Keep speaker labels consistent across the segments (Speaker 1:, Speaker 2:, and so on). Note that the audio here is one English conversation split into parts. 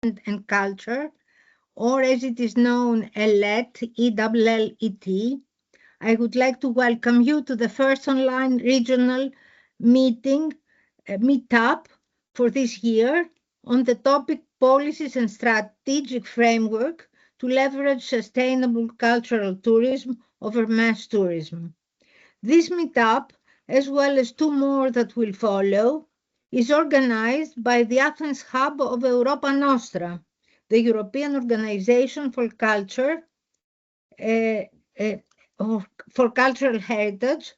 Speaker 1: and Culture, or as it is known, ELLET, E-L-L-E-T. I would like to welcome you to the first online regional meetup for this year on the topic Policies and Strategic Framework to Leverage Sustainable Cultural Tourism over Mass Tourism. This meetup, as well as two more that will follow, is organized by the Athens Hub of Europa Nostra, the European Organization for Culture, for Cultural Heritage.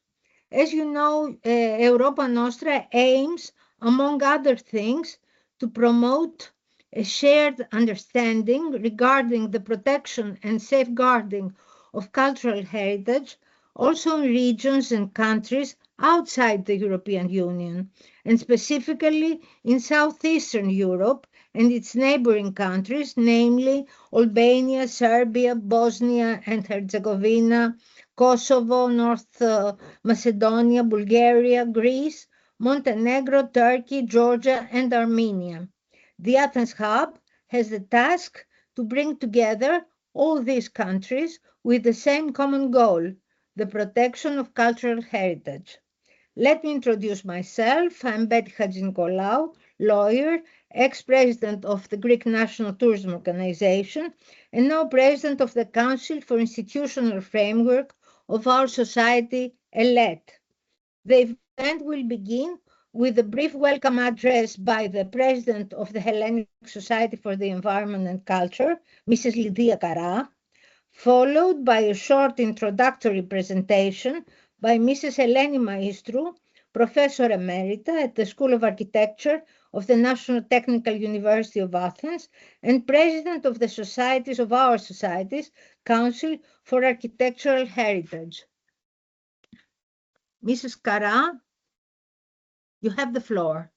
Speaker 1: As you know, Europa Nostra aims, among other things, to promote a shared understanding regarding the protection and safeguarding of cultural heritage, also in regions and countries outside the European Union, and specifically in Southeastern Europe and its neighboring countries, namely Albania, Serbia, Bosnia and Herzegovina, Kosovo, North Macedonia, Bulgaria, Greece, Montenegro, Turkey, Georgia, and Armenia. The Athens Hub has the task to bring together all these countries with the same common goal, the protection of cultural heritage. Let me introduce myself. I'm Betty Hadjinikolaou, lawyer, ex-president of the Greek National Tourism Organization, and now president of the Council for Institutional Framework of our society, ELLET. The event will begin with a brief welcome address by the president of the Hellenic Society for the Environment and Culture, Mrs. Lydia Kara, followed by a short introductory presentation by Mrs. Eleni Maistru, Professor Emerita at the School of Architecture of the National Technical University of Athens and President of the Societies of Our Societies, Council for Architectural Heritage. Mrs. Kara, you have the floor.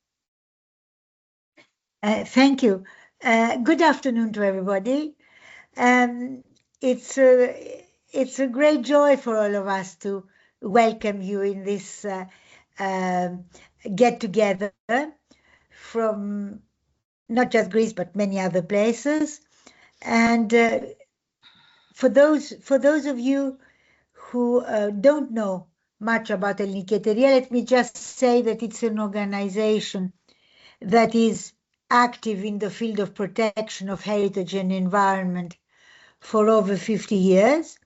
Speaker 2: Thank you. Good afternoon to everybody. It's a great joy for all of us to welcome you in this get-together from not just Greece, but many other places. And for those of you who don't know much about Elniketeria, let me just say that it's an organization that is active in the field of protection of heritage and environment for over 50 years,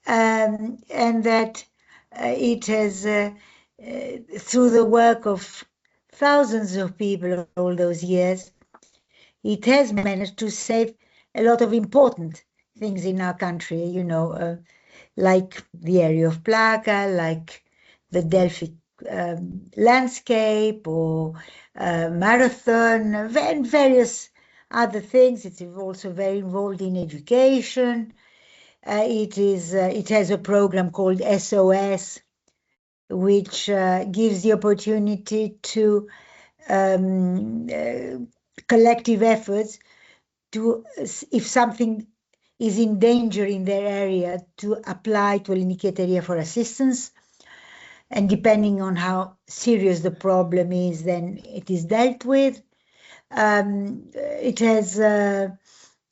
Speaker 2: and that it has, through the work of thousands of people all those years, it has managed to save a lot of important things in our country, you know, like the area of Plaka, like the Delphic landscape, or Marathon, and various other things. It's also very involved in education. It has a program called SOS, which gives the opportunity to collective efforts to, if something is in danger in their area, to apply to Elniketeria for assistance. And depending on how serious the problem is, then it is dealt with. It has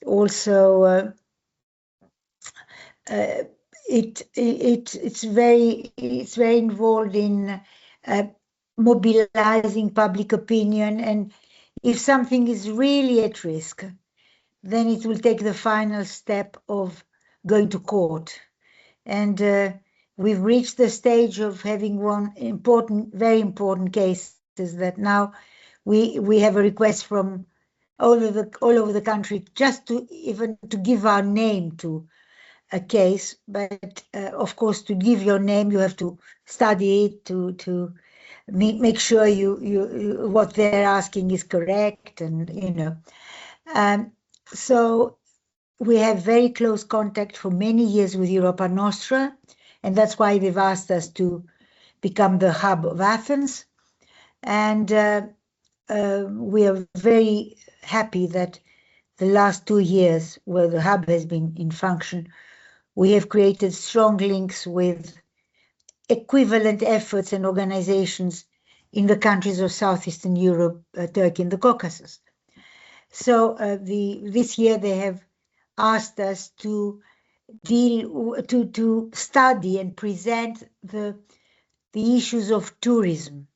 Speaker 2: also it's very involved in mobilizing public opinion, and if something is really at risk, then it will take the final step of going to court. And we've reached the stage of having one very important cases that now we have a request from all over the country just to even to give our name to a case. But of course, to give your name, you have to study it to make sure you what they're asking is correct, and you know. So we have very close contact for many years with Europa Nostra, and that's why they've asked us to become the hub of Athens. And we are very happy that the last 2 years, where the hub has been in function, we have created strong links with equivalent efforts and organizations in the countries of Southeastern Europe, Turkey, and the Caucasus. So this year they have asked us to study and present the issues of tourism.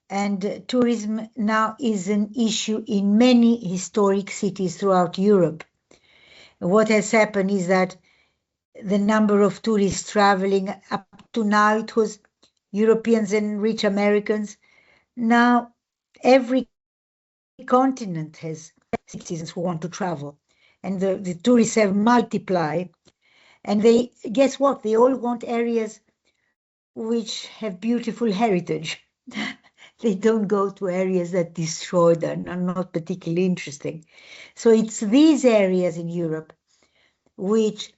Speaker 2: And tourism now is an issue in many historic cities throughout Europe. What has happened is that the number of tourists traveling up to now, it was Europeans and rich Americans. Now, every continent has citizens who want to travel, and the tourists have multiplied. And they, guess what? They all want areas which have beautiful heritage. They don't go to areas that destroy them, are not particularly interesting. So it's these areas in Europe which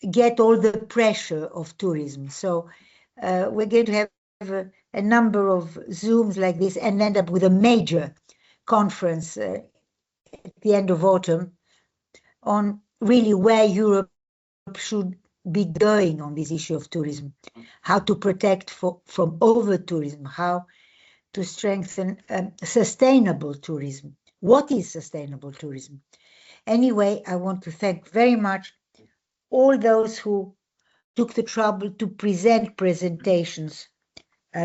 Speaker 2: get all the pressure of tourism. So we're going to have a number of Zooms like this and end up with a major conference at the end of autumn on really where Europe should be going on this issue of tourism, how to protect from over-tourism, how to strengthen sustainable tourism. What is sustainable tourism? Anyway, I want to thank very much all those who took the trouble to present presentations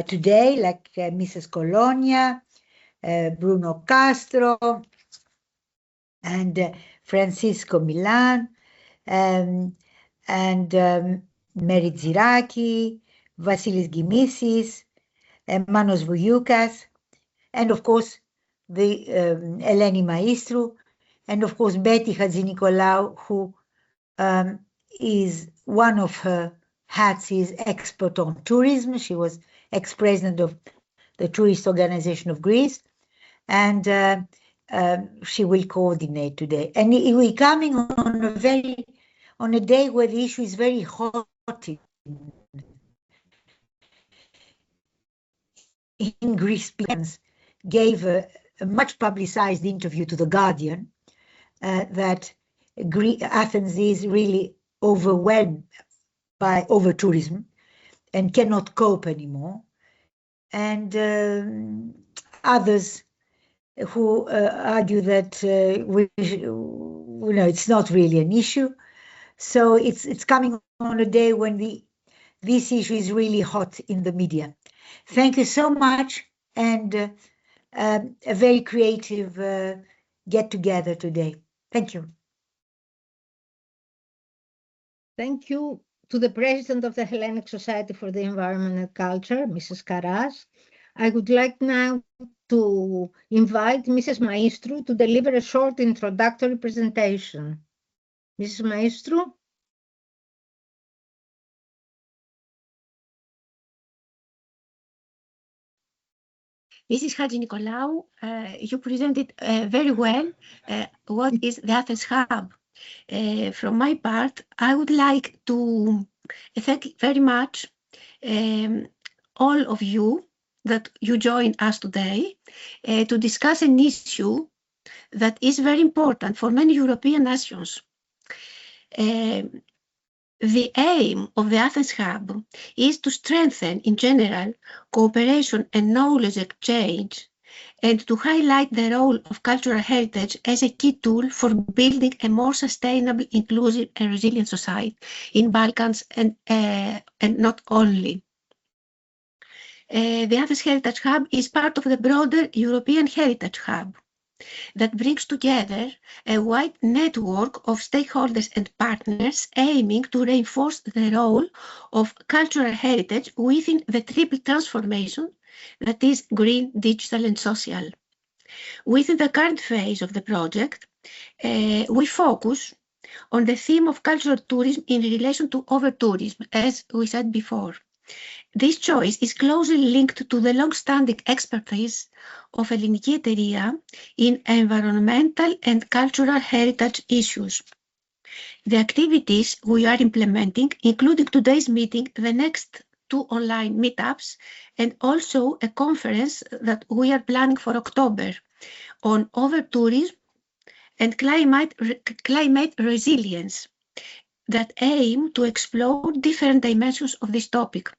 Speaker 2: today, like Mrs. Colonia, Bruno Castro, and Francisco Milan, and Mary Ziraki, Vasilis Gimissis, Manos Vouyoukas, and of course the Eleni Maestru, and of course Betty Hadzi-Nicolaou, who is one of her hats is expert on tourism. She was ex-president of the Tourist Organization of Greece, and she will coordinate today. And we're coming on a day where the issue is very hot in Greece. Gave a much publicized interview to The Guardian that Athens is really overwhelmed by over-tourism and cannot cope anymore. And others who argue that it's not really an issue. So it's coming on a day when this issue is really hot in the media. Thank you so much, and a very creative get-together today. Thank you.
Speaker 1: Thank you to the President of the Hellenic Society for the Environment and Culture, Mrs. Karas. I would like now to invite Mrs. Maestru to deliver a short introductory presentation. Mrs. Maestru?
Speaker 3: Mrs. Hadzi-Nicolaou, you presented very well what is the Athens Hub. From my part, I would like to thank very much all of you that you joined us today to discuss an issue that is very important for many European nations. The aim of the Athens Hub is to strengthen, in general, cooperation and knowledge exchange, and to highlight the role of cultural heritage as a key tool for building a more sustainable, inclusive and resilient society in Balkans and not only. The Athens Heritage Hub is part of the broader European Heritage Hub that brings together a wide network of stakeholders and partners aiming to reinforce the role of cultural heritage within the triple transformation that is green, digital and social. Within the current phase of the project, we focus on the theme of cultural tourism in relation to over-tourism, as we said before. This choice is closely linked to the long-standing expertise of Elliniki Eteria in environmental and cultural heritage issues. The activities we are implementing, including today's meeting, the next 2 online meetups, and also a conference that we are planning for October on over-tourism and climate resilience, that aim to explore different dimensions of this topic.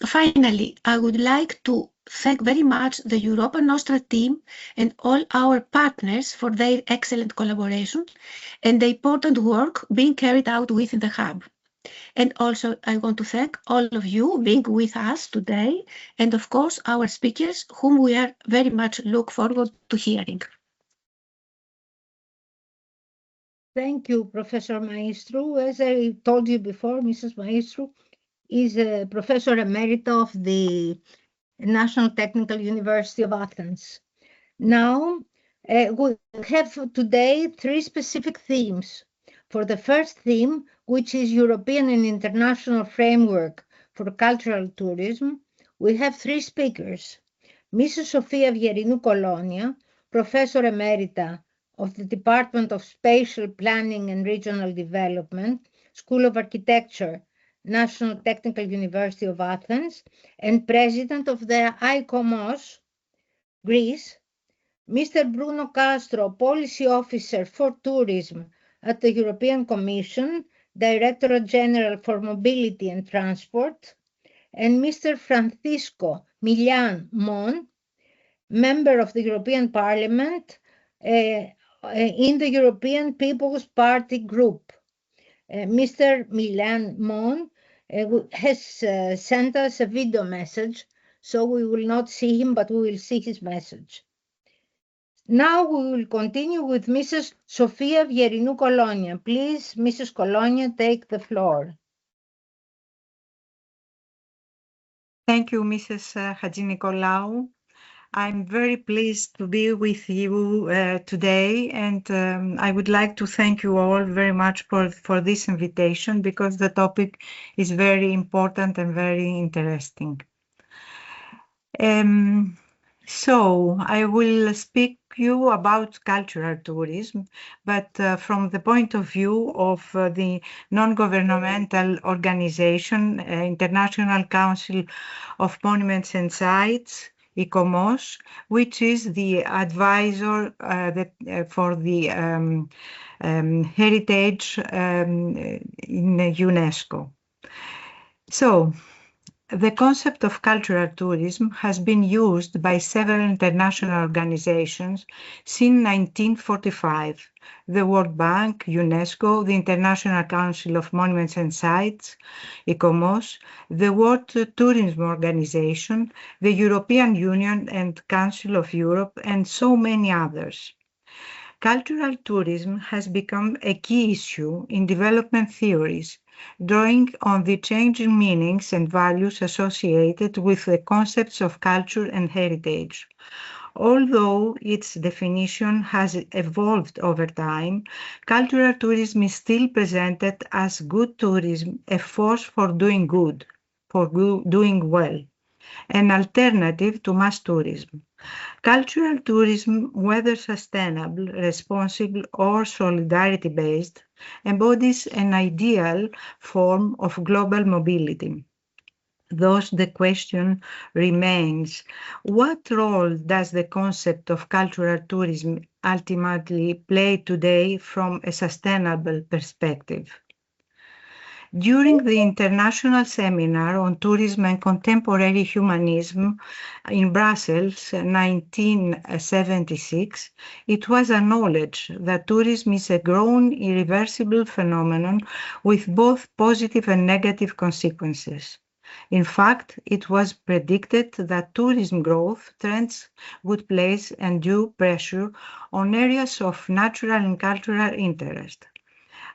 Speaker 3: Finally, I would like to thank very much the Europa Nostra team and all our partners for their excellent collaboration and the important work being carried out within the Hub. And also, I want to thank all of you being with us today, and of course, our speakers, whom we are very much look forward to hearing.
Speaker 1: Thank you, Professor Maestru. As I told you before, Mrs. Maestru is a Professor Emerita of the National Technical University of Athens. Now, we have today three specific themes. For the first theme, which is European and International Framework for Cultural Tourism, we have three speakers. Mrs. Sofia Vierinou Kolonia, Professor Emerita of the Department of Spatial Planning and Regional Development, School of Architecture, National Technical University of Athens, and President of the ICOMOS, Greece. Mr. Bruno Castro, Policy Officer for Tourism at the European Commission, Directorate General for Mobility and Transport, and Mr. Francisco Millán Mon, Member of the European Parliament in the European People's Party Group. Mr. Millán Mon has sent us a video message, so we will not see him, but we will see his message. Now we will continue with Mrs. Sofia Vierinou Kolonia. Please, Mrs. Kolonia, take the floor.
Speaker 4: Thank you, Mrs. Hadjinicolaou. I'm very pleased to be with you today, and I would like to thank you all very much for this invitation, because the topic is very important and very interesting. So I will speak you about cultural tourism, but from the point of view of the non-governmental organization, International Council of Monuments and Sites, ICOMOS, which is the advisor for the heritage in UNESCO. So, the concept of cultural tourism has been used by several international organizations since 1945, the World Bank, UNESCO, the International Council of Monuments and Sites, ICOMOS, the World Tourism Organization, the European Union and Council of Europe, and so many others. Cultural tourism has become a key issue in development theories, drawing on the changing meanings and values associated with the concepts of culture and heritage. Although its definition has evolved over time, cultural tourism is still presented as good tourism, a force for doing good, for doing well, an alternative to mass tourism. Cultural tourism, whether sustainable, responsible, or solidarity-based, embodies an ideal form of global mobility. Thus, the question remains, what role does the concept of cultural tourism ultimately play today from a sustainable perspective? During the International Seminar on Tourism and Contemporary Humanism in Brussels, 1976, it was acknowledged that tourism is a growing, irreversible phenomenon with both positive and negative consequences. In fact, it was predicted that tourism growth trends would place undue pressure on areas of natural and cultural interest.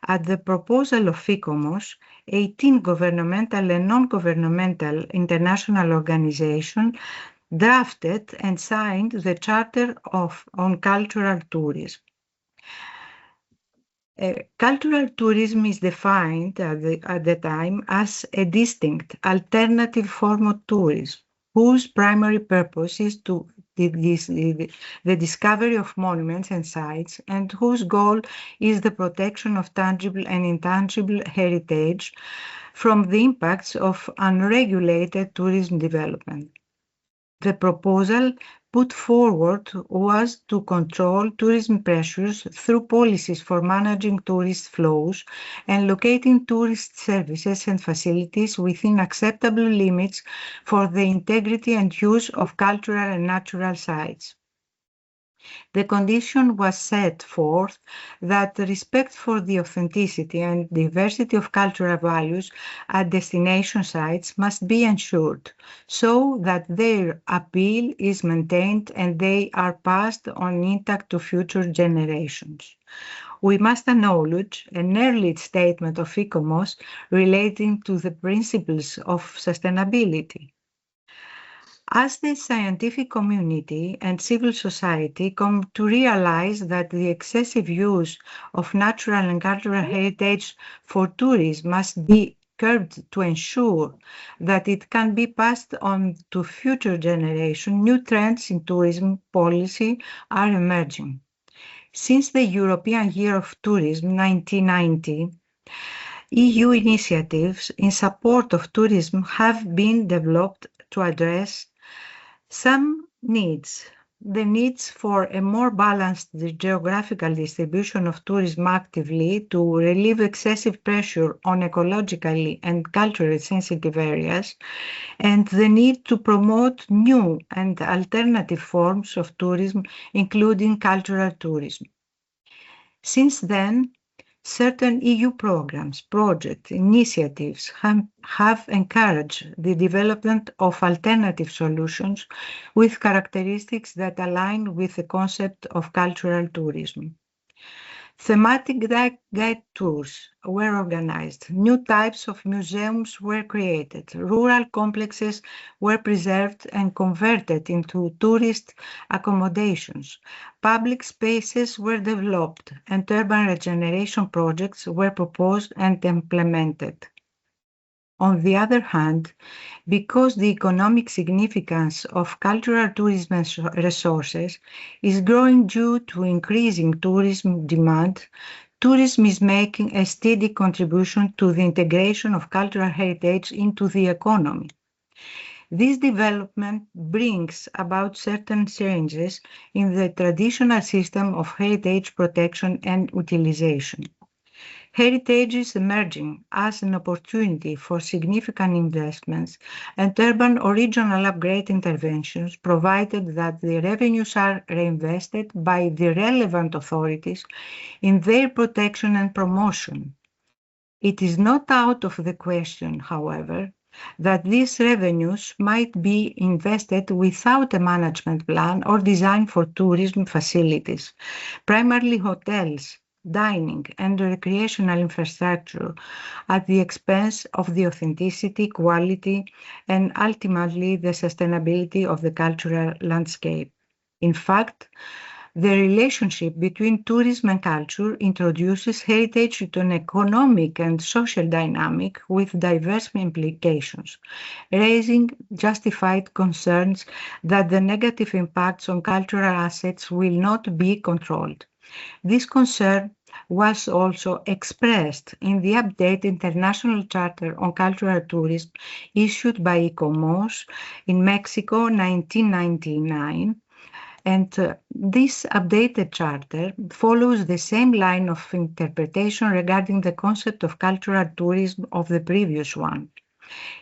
Speaker 4: At the proposal of ICOMOS, 18 governmental and non-governmental international organizations drafted and signed the Charter on Cultural Tourism. Cultural tourism is defined at the time as a distinct alternative form of tourism, whose primary purpose is the discovery of monuments and sites, and whose goal is the protection of tangible and intangible heritage from the impacts of unregulated tourism development. The proposal put forward was to control tourism pressures through policies for managing tourist flows and locating tourist services and facilities within acceptable limits for the integrity and use of cultural and natural sites. The condition was set forth that respect for the authenticity and diversity of cultural values at destination sites must be ensured, so that their appeal is maintained and they are passed on intact to future generations. We must acknowledge an early statement of ICOMOS relating to the principles of sustainability. As the scientific community and civil society come to realize that the excessive use of natural and cultural heritage for tourism must be curbed to ensure that it can be passed on to future generations, new trends in tourism policy are emerging. Since the European Year of Tourism 1990, EU initiatives in support of tourism have been developed to address some needs. The needs for a more balanced geographical distribution of tourism actively to relieve excessive pressure on ecologically and culturally sensitive areas, and the need to promote new and alternative forms of tourism, including cultural tourism. Since then, certain EU programs, projects, initiatives have encouraged the development of alternative solutions with characteristics that align with the concept of cultural tourism. Thematic guide tours were organized, new types of museums were created, rural complexes were preserved and converted into tourist accommodations, public spaces were developed, and urban regeneration projects were proposed and implemented. On the other hand, because the economic significance of cultural tourism resources is growing due to increasing tourism demand, tourism is making a steady contribution to the integration of cultural heritage into the economy. This development brings about certain changes in the traditional system of heritage protection and utilization. Heritage is emerging as an opportunity for significant investments and urban or regional upgrade interventions, provided that the revenues are reinvested by the relevant authorities in their protection and promotion. It is not out of the question, however, that these revenues might be invested without a management plan or design for tourism facilities, primarily hotels, dining, and recreational infrastructure at the expense of the authenticity, quality, and ultimately the sustainability of the cultural landscape. In fact, the relationship between tourism and culture introduces heritage into an economic and social dynamic with diverse implications, raising justified concerns that the negative impacts on cultural assets will not be controlled. This concern was also expressed in the updated International Charter on Cultural Tourism issued by ICOMOS in Mexico 1999, and this updated charter follows the same line of interpretation regarding the concept of cultural tourism of the previous one.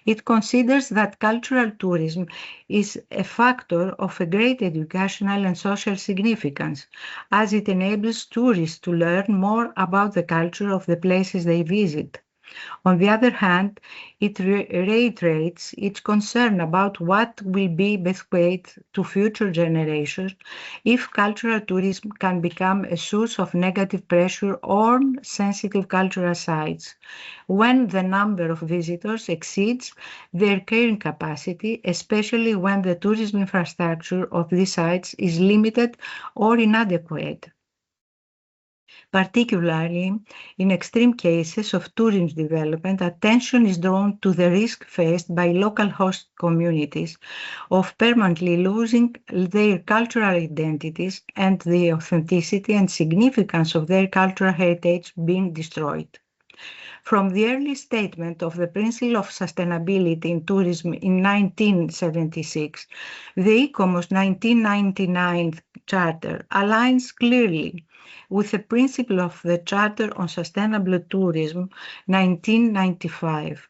Speaker 4: It considers that cultural tourism is a factor of a great educational and social significance, as it enables tourists to learn more about the culture of the places they visit. On the other hand, it reiterates its concern about what will be bequeathed to future generations if cultural tourism can become a source of negative pressure on sensitive cultural sites, when the number of visitors exceeds their carrying capacity, especially when the tourism infrastructure of these sites is limited or inadequate. Particularly in extreme cases of tourism development, attention is drawn to the risk faced by local host communities of permanently losing their cultural identities and the authenticity and significance of their cultural heritage being destroyed. From the early statement of the principle of sustainability in tourism in 1976, the ICOMOS 1999 Charter aligns clearly with the principle of the Charter on Sustainable Tourism 1995,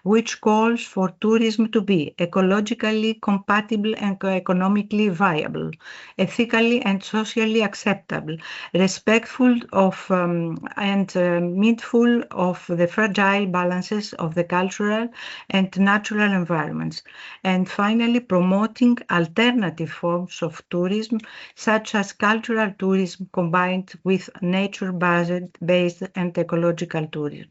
Speaker 4: which calls for tourism to be ecologically compatible and economically viable, ethically and socially acceptable, respectful of and mindful of the fragile balances of the cultural and natural environments, and finally promoting alternative forms of tourism such as cultural tourism combined with nature-based and ecological tourism.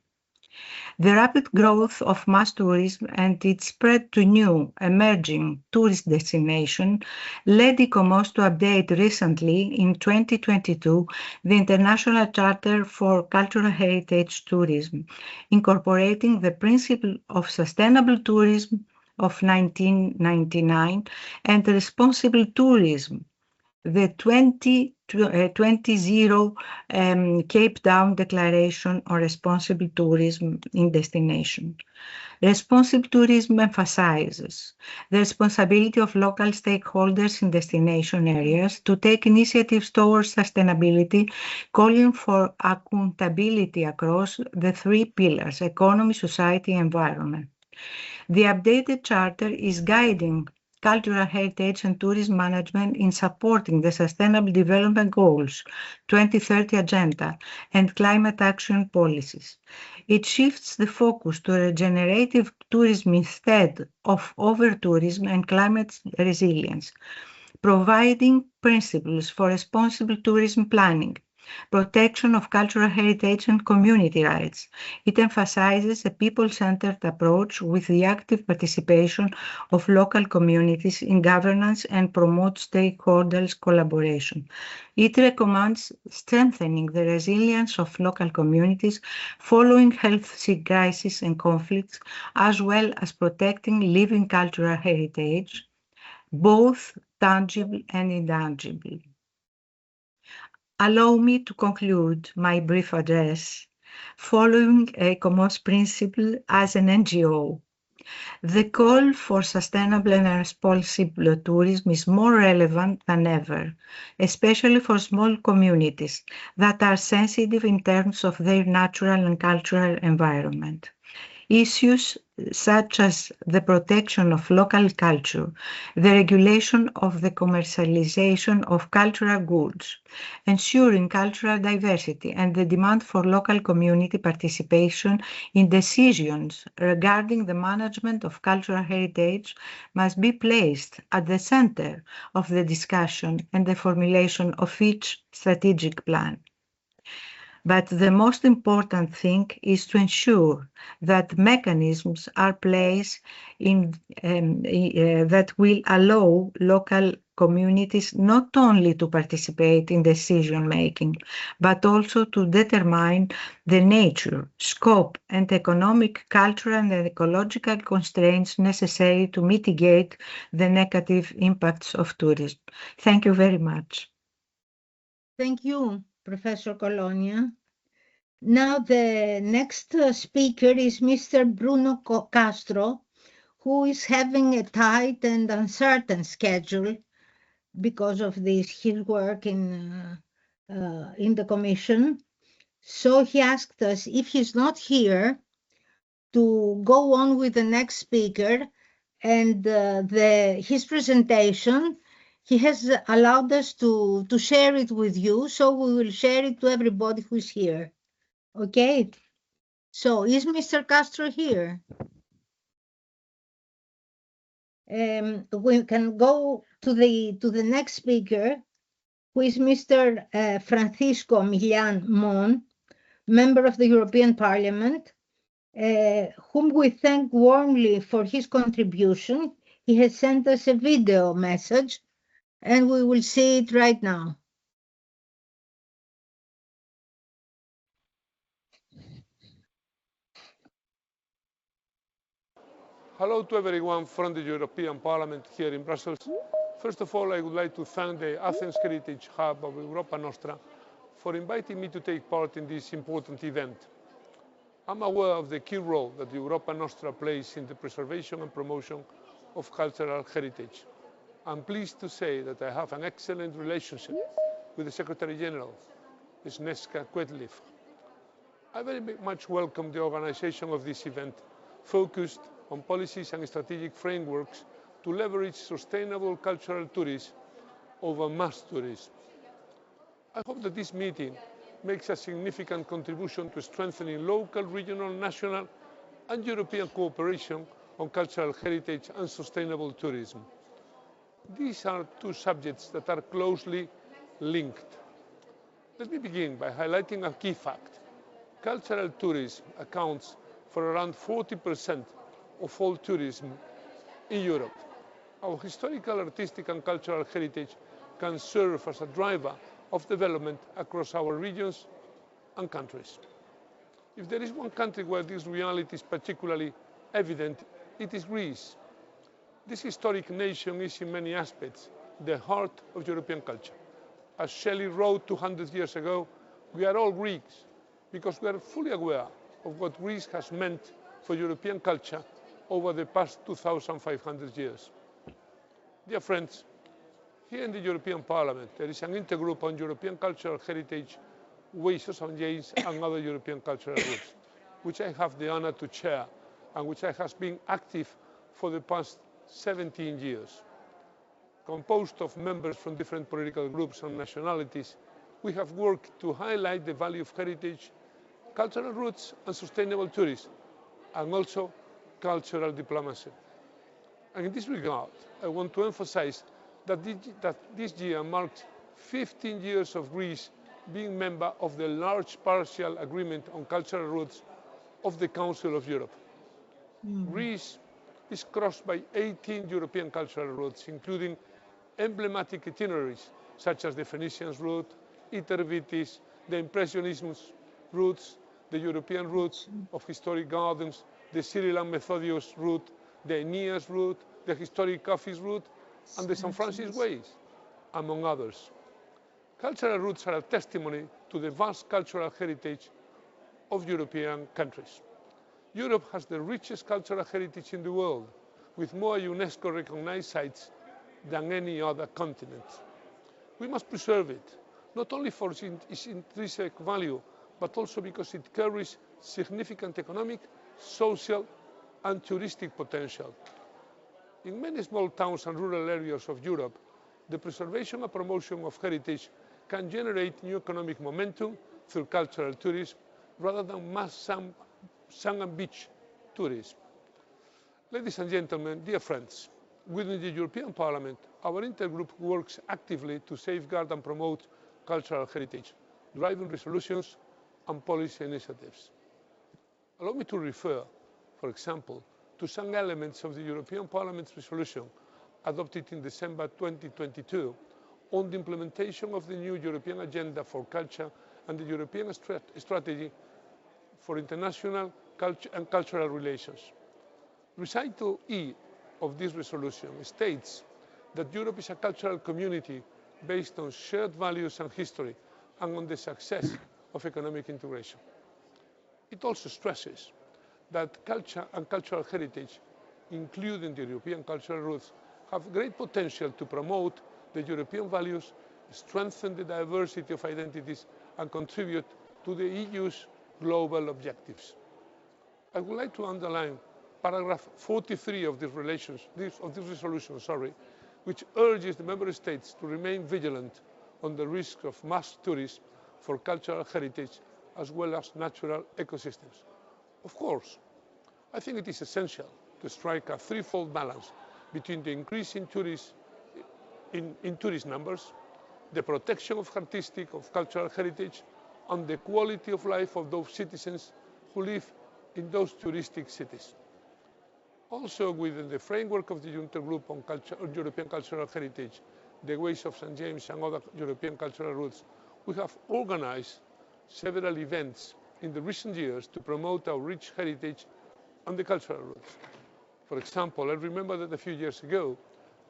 Speaker 4: The rapid growth of mass tourism and its spread to new, emerging tourist destinations led ICOMOS to update recently, in 2022, the International Charter for Cultural Heritage Tourism, incorporating the principle of sustainable tourism of 1999 and responsible tourism, the 2020 Cape Town Declaration on Responsible Tourism in Destination. Responsible tourism emphasizes the responsibility of local stakeholders in destination areas to take initiatives towards sustainability, calling for accountability across the three pillars: economy, society, environment. The updated charter is guiding cultural heritage and tourism management in supporting the Sustainable Development Goals, 2030 Agenda, and climate action policies. It shifts the focus to regenerative tourism instead of over-tourism and climate resilience, providing principles for responsible tourism planning, protection of cultural heritage and community rights. It emphasizes a people-centered approach with the active participation of local communities in governance and promotes stakeholders' collaboration. It recommends strengthening the resilience of local communities following health crises and conflicts, as well as protecting living cultural heritage, both tangible and intangible. Allow me to conclude my brief address following ICOMOS principle as an NGO. The call for sustainable and responsible tourism is more relevant than ever, especially for small communities that are sensitive in terms of their natural and cultural environment. Issues such as the protection of local culture, the regulation of the commercialization of cultural goods, ensuring cultural diversity, and the demand for local community participation in decisions regarding the management of cultural heritage must be placed at the center of the discussion and the formulation of each strategic plan. But the most important thing is to ensure that mechanisms are placed that will allow local communities not only to participate in decision making, but also to determine the nature, scope, and economic, cultural, and ecological constraints necessary to mitigate the negative impacts of tourism. Thank you very much.
Speaker 1: Thank you, Professor Colonia. Now the next speaker is Mr. Bruno Castro, who is having a tight and uncertain schedule because of his work in the commission. So he asked us, if he's not here, to go on with the next speaker, and his presentation, he has allowed us to share it with you, so we will share it to everybody who's here. Okay, so is Mr. Castro here? We can go to the next speaker, who is Mr. Francisco Millán Mon, member of the European Parliament, whom we thank warmly for his contribution. He has sent us a video message, and we will see it right now.
Speaker 5: Hello to everyone from the European Parliament here in Brussels. First of all, I would like to thank the Athens Heritage Hub of Europa Nostra for inviting me to take part in this important event. I'm aware of the key role that the Europa Nostra plays in the preservation and promotion of cultural heritage. I'm pleased to say that I have an excellent relationship with the Secretary General, Snežka Quetliv. I very much welcome the organization of this event, focused on policies and strategic frameworks to leverage sustainable cultural tourism over mass tourism. I hope that this meeting makes a significant contribution to strengthening local, regional, national and European cooperation on cultural heritage and sustainable tourism. These are two subjects that are closely linked. Let me begin by highlighting a key fact. Cultural tourism accounts for around 40% of all tourism in Europe. Our historical, artistic and cultural heritage can serve as a driver of development across our regions and countries. If there is one country where this reality is particularly evident, it is Greece. This historic nation is in many aspects the heart of European culture. As Shelley wrote 200 years ago, we are all Greeks because we are fully aware of what Greece has meant for European culture over the past 2,500 years. Dear friends, here in the European Parliament, there is an intergroup on European cultural heritage, ways of St. James and other European cultural groups, which I have the honor to chair and which has been active for the past 17 years. Composed of members from different political groups and nationalities, we have worked to highlight the value of heritage, cultural roots and sustainable tourism, and also cultural diplomacy. And in this regard, I want to emphasize that this year marks 15 years of Greece being member of the large partial agreement on cultural roots of the Council of Europe. Greece is crossed by 18 European cultural routes, including emblematic itineraries such as the Phoenicians route, Iter Vitis, the Impressionism routes, the European routes of historic gardens, the Cyril and Methodius route, the Aeneas route, the historic coffees route, and the St. Francis Ways, among others. Cultural routes are a testimony to the vast cultural heritage of European countries. Europe has the richest cultural heritage in the world, with more UNESCO-recognized sites than any other continent. We must preserve it, not only for its intrinsic value, but also because it carries significant economic, social, and touristic potential. In many small towns and rural areas of Europe, the preservation and promotion of heritage can generate new economic momentum through cultural tourism rather than mass sand and beach tourism. Ladies and gentlemen, dear friends, within the European Parliament, our intergroup works actively to safeguard and promote cultural heritage, driving resolutions and policy initiatives. Allow me to refer, for example, to some elements of the European Parliament's resolution adopted in December 2022 on the implementation of the new European Agenda for Culture and the European Strategy for International and Cultural Relations. Recital E of this resolution states that Europe is a cultural community based on shared values and history and on the success of economic integration. It also stresses that culture and cultural heritage, including the European cultural roots, have great potential to promote the European values, strengthen the diversity of identities, and contribute to the EU's global objectives. I would like to underline paragraph 43 of this resolution, which urges the Member States to remain vigilant on the risk of mass tourism for cultural heritage as well as natural ecosystems. Of course, I think it is essential to strike a threefold balance between the increase in tourist numbers, the protection of cultural heritage, and the quality of life of those citizens who live in those touristic cities. Also, within the framework of the Intergroup on European Cultural Heritage, the Ways of St. James and other European cultural routes, we have organized several events in the recent years to promote our rich heritage and the cultural routes. For example, I remember that a few years ago,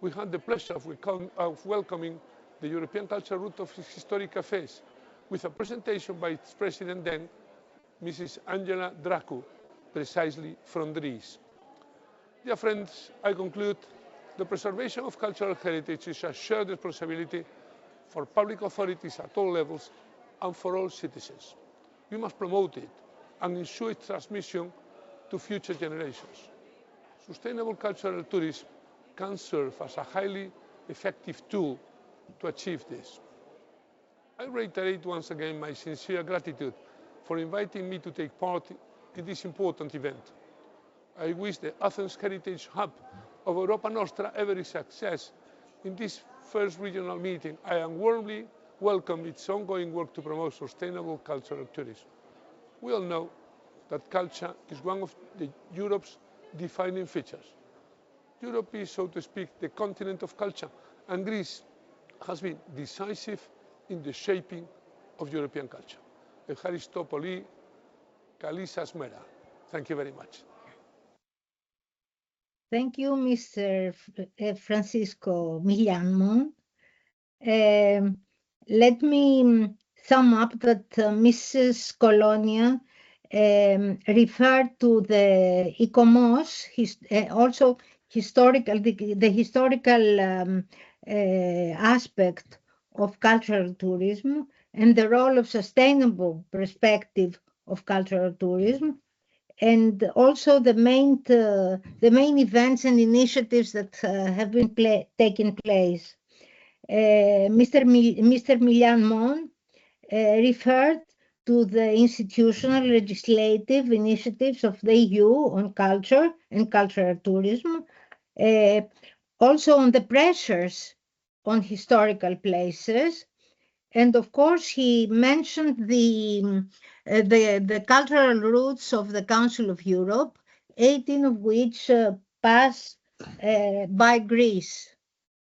Speaker 5: we had the pleasure of welcoming the European cultural route of historic cafes with a presentation by its president then, Mrs. Angela Dracu, precisely from Greece. Dear friends, I conclude the preservation of cultural heritage is a shared responsibility for public authorities at all levels and for all citizens. We must promote it and ensure its transmission to future generations. Sustainable cultural tourism can serve as a highly effective tool to achieve this. I reiterate once again my sincere gratitude for inviting me to take part in this important event. I wish the Athens Heritage Hub of Europa Nostra every success in this first regional meeting. I warmly welcome its ongoing work to promote sustainable cultural tourism. We all know that culture is one of Europe's defining features. Europe is, so to speak, the continent of culture, and Greece has been decisive in the shaping of European culture. Ευχαριστώ πολύ. Καλή σας μέρα. Thank you very much.
Speaker 1: Thank you, Mr. Francisco Millanmon. Let me sum up that Mrs. Colonia referred to the ICOMOS, also historical, the historical aspect of cultural tourism and the role of sustainable perspective of cultural tourism, and also the main events and initiatives that have been taking place. Mr. Millanmon referred to the institutional legislative initiatives of the EU on culture and cultural tourism, also on the pressures on historical places. And of course, he mentioned the cultural roots of the Council of Europe, 18 of which pass by Greece.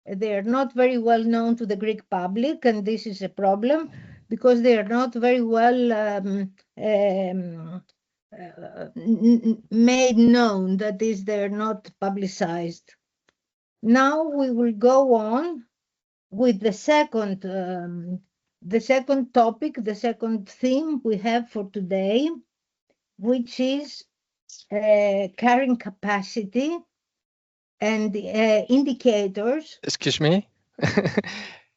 Speaker 1: They are not very well known to the Greek public, and this is a problem because they are not very well made known, that is, they're not publicized. Now we will go on with the second topic, the second theme we have for today, which is carrying capacity and indicators.
Speaker 6: Excuse me.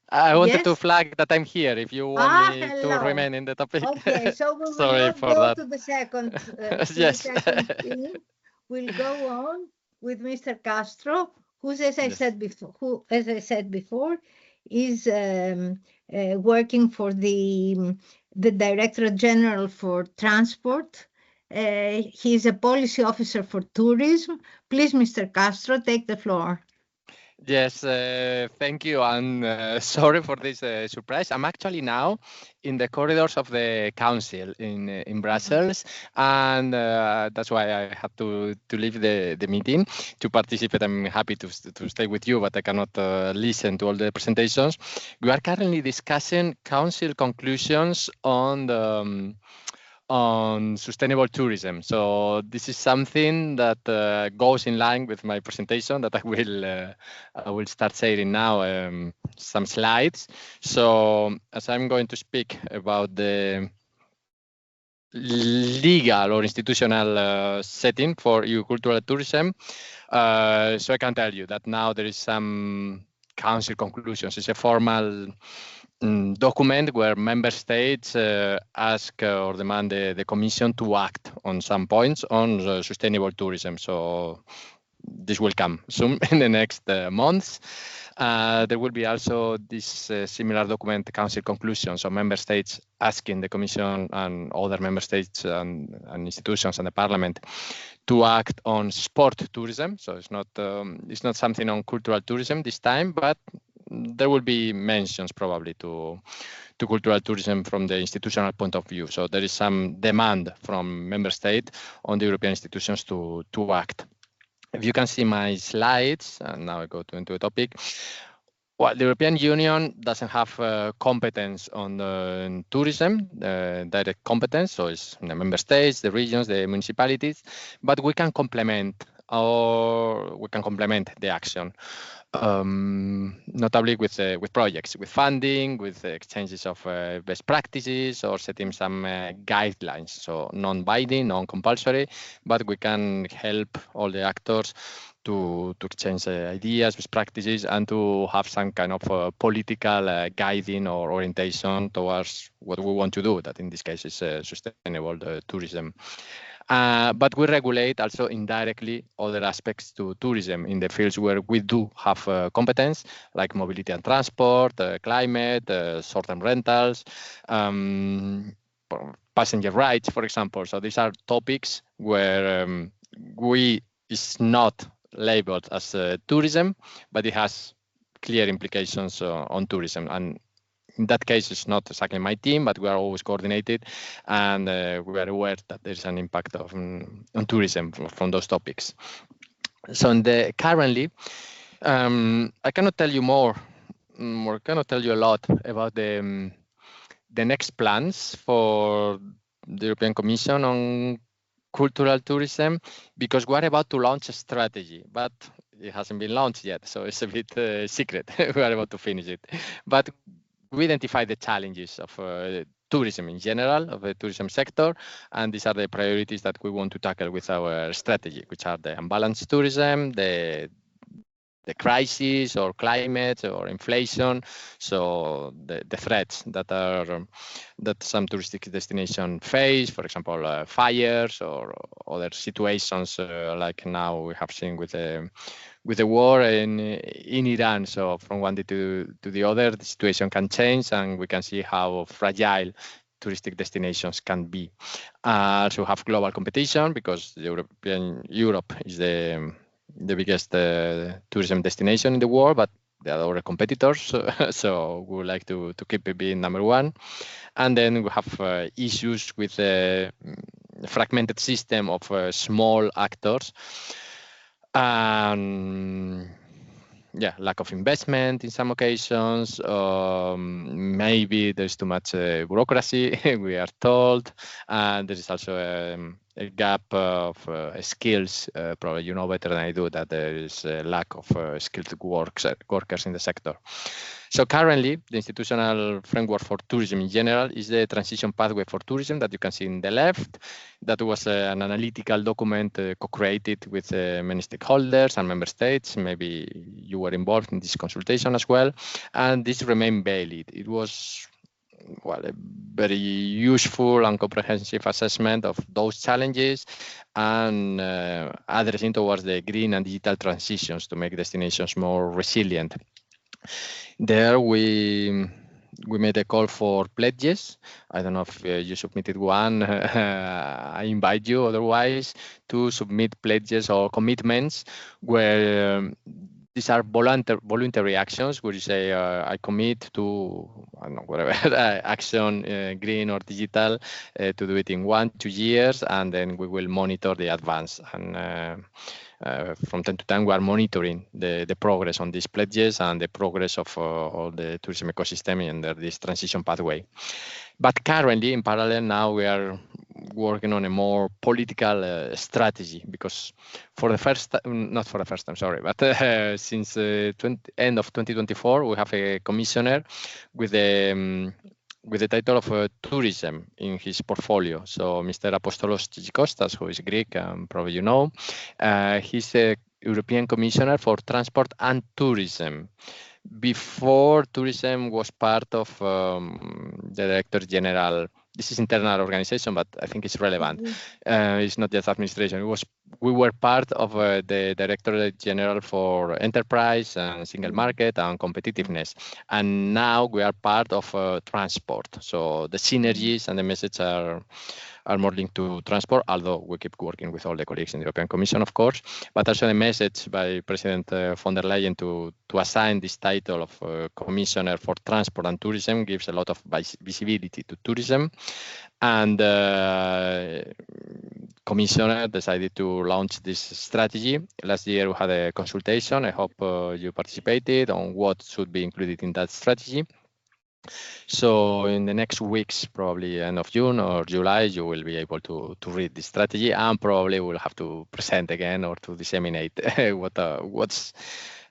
Speaker 6: I wanted to
Speaker 1: Yes?
Speaker 6: flag that I'm here if you want me to
Speaker 1: Hello.
Speaker 6: remain in the topic.
Speaker 1: Okay, so we will
Speaker 6: Sorry
Speaker 1: not
Speaker 6: for
Speaker 1: go
Speaker 6: that.
Speaker 1: to the second,
Speaker 6: Yes.
Speaker 1: theme. We'll go on with Mr. Castro, who's, as I
Speaker 6: Yes.
Speaker 1: said before, is working for the Directorate General for Transport. He's a policy officer for tourism. Please, Mr. Castro, take the floor.
Speaker 6: Yes, thank you. And sorry for this surprise. I'm actually now in the corridors of the council in Brussels, and that's why I had to leave the meeting to participate. I'm happy to stay with you, but I cannot listen to all the presentations. We are currently discussing council conclusions on sustainable tourism. So this is something that goes in line with my presentation that I will start sharing now some slides. So as I'm going to speak about the legal or institutional setting for EU cultural tourism, so I can tell you that now there is some council conclusions. It's a formal document where member states ask or demand the Commission to act on some points on sustainable tourism. So this will come soon in the next months. There will be also this similar document, Council conclusions, so member states asking the Commission and other member states and institutions and the Parliament to act on sport tourism. So it's not something on cultural tourism this time, but there will be mentions probably to cultural tourism from the institutional point of view. So there is some demand from member state on the European institutions to act. If you can see my slides, and now I go into a topic. Well, the European Union doesn't have competence on tourism, direct competence, so it's the member states, the regions, the municipalities, but we can complement or we can complement the action, notably with projects, with funding, with exchanges of best practices, or setting some guidelines. So non-binding, non-compulsory, but we can help all the actors to exchange ideas, best practices, and to have some kind of political guiding or orientation towards what we want to do, that in this case is sustainable tourism. But we regulate also indirectly other aspects to tourism in the fields where we do have competence, like mobility and transport, climate, short-term rentals, passenger rights, for example. So these are topics where is not labeled as tourism, but it has clear implications on tourism. And in that case, it's not exactly my team, but we are always coordinated, and we are aware that there's an impact on tourism from those topics. So currently, I cannot tell you more, or cannot tell you a lot about the next plans for the European Commission on cultural tourism, because we're about to launch a strategy, but it hasn't been launched yet, so it's a bit secret. We are about to finish it, but we identify the challenges of tourism in general, of the tourism sector, and these are the priorities that we want to tackle with our strategy, which are the unbalanced tourism, the crisis or climate or inflation, so the threats that some touristic destinations face, for example, fires or other situations like now we have seen with the war in Iran. So from one day to the other, the situation can change, and we can see how fragile touristic destinations can be. Also have global competition, because Europe is the biggest tourism destination in the world, but there are other competitors, so we would like to keep it being number one. And then we have issues with a fragmented system of small actors. Lack of investment in some occasions. Maybe there's too much bureaucracy, we are told, and there is also a gap of skills. Probably you know better than I do that there is a lack of skilled workers in the sector. So currently, the institutional framework for tourism in general is the transition pathway for tourism that you can see in the left. That was an analytical document co-created with many stakeholders and member states. Maybe you were involved in this consultation as well. And this remained valid. It was a very useful and comprehensive assessment of those challenges and addressing towards the green and digital transitions to make destinations more resilient. There we made a call for pledges. I don't know if you submitted one. I invite you otherwise to submit pledges or commitments where these are voluntary actions where you say, I commit to, I don't know, whatever, action, green or digital, to do it in 1-2 years, and then we will monitor the advance. And from time to time, we are monitoring the progress on these pledges and the progress of all the tourism ecosystem under this transition pathway. But currently, in parallel, now we are working on a more political strategy, because not for the first time, sorry, but since end of 2024, we have a commissioner with the title of tourism in his portfolio. So Mr. Apostolos Tsikostas, who is Greek, probably you know, he's the European Commissioner for Transport and Tourism. Before, tourism was part of the Director General. This is internal organization, but I think it's relevant. It's not just administration. We were part of the Director General for Enterprise and Single Market and Competitiveness. And now we are part of transport. So the synergies and the message are more linked to transport, although we keep working with all the colleagues in the European Commission, of course. But also the message by President von der Leyen to assign this title of Commissioner for Transport and Tourism gives a lot of visibility to tourism. And Commissioner decided to launch this strategy. Last year we had a consultation. I hope you participated on what should be included in that strategy. So in the next weeks, probably end of June or July, you will be able to read this strategy, and probably we'll have to present again or to disseminate what's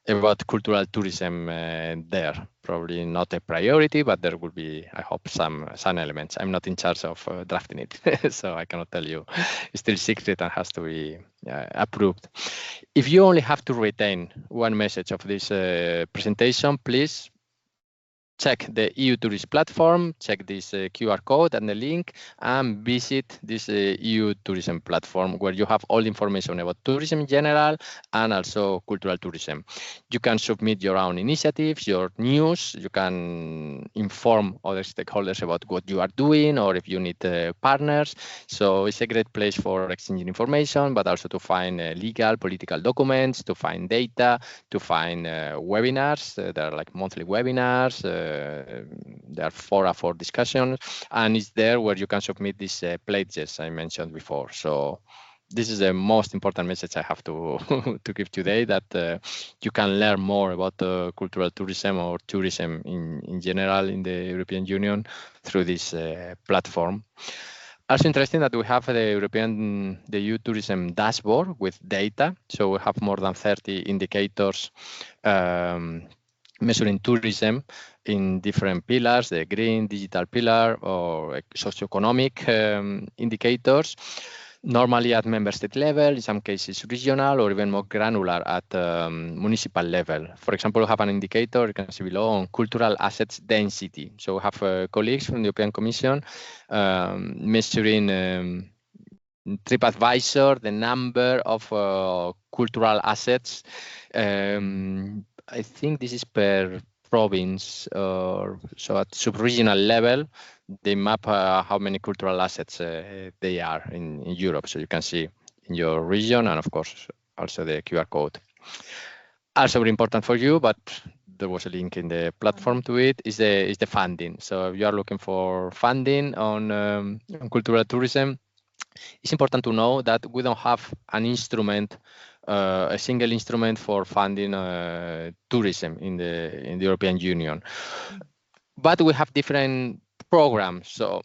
Speaker 6: about cultural tourism there. Probably not a priority, but there will be, I hope, some elements. I'm not in charge of drafting it, so I cannot tell you. It's still secret and has to be approved. If you only have to retain one message of this presentation, please check the EU Tourist platform, check this QR code and the link, and visit this EU Tourism platform where you have all information about tourism in general and also cultural tourism. You can submit your own initiatives, your news, you can inform other stakeholders about what you are doing or if you need partners. So it's a great place for exchanging information, but also to find legal, political documents, to find data, to find webinars. There are like monthly webinars. There are fora for discussions, and it's there where you can submit these pledges I mentioned before. So this is the most important message I have to to give today, that you can learn more about cultural tourism or tourism in general in the European Union through this platform. Also interesting that we have the EU tourism dashboard with data. So we have more than 30 indicators measuring tourism in different pillars, the green, digital pillar, or socioeconomic indicators, normally at member state level, in some cases regional, or even more granular at municipal level. For example, we have an indicator, you can see below, on cultural assets density. So we have colleagues from the European Commission measuring TripAdvisor, the number of cultural assets. I think this is per province, or so at sub-regional level, they map how many cultural assets they are in Europe. So you can see in your region, and of course also the QR code. Also very important for you, but there was a link in the platform to it, is the funding. So if you are looking for funding on cultural tourism, it's important to know that we don't have an instrument, a single instrument for funding tourism in the European Union, but we have different programs. So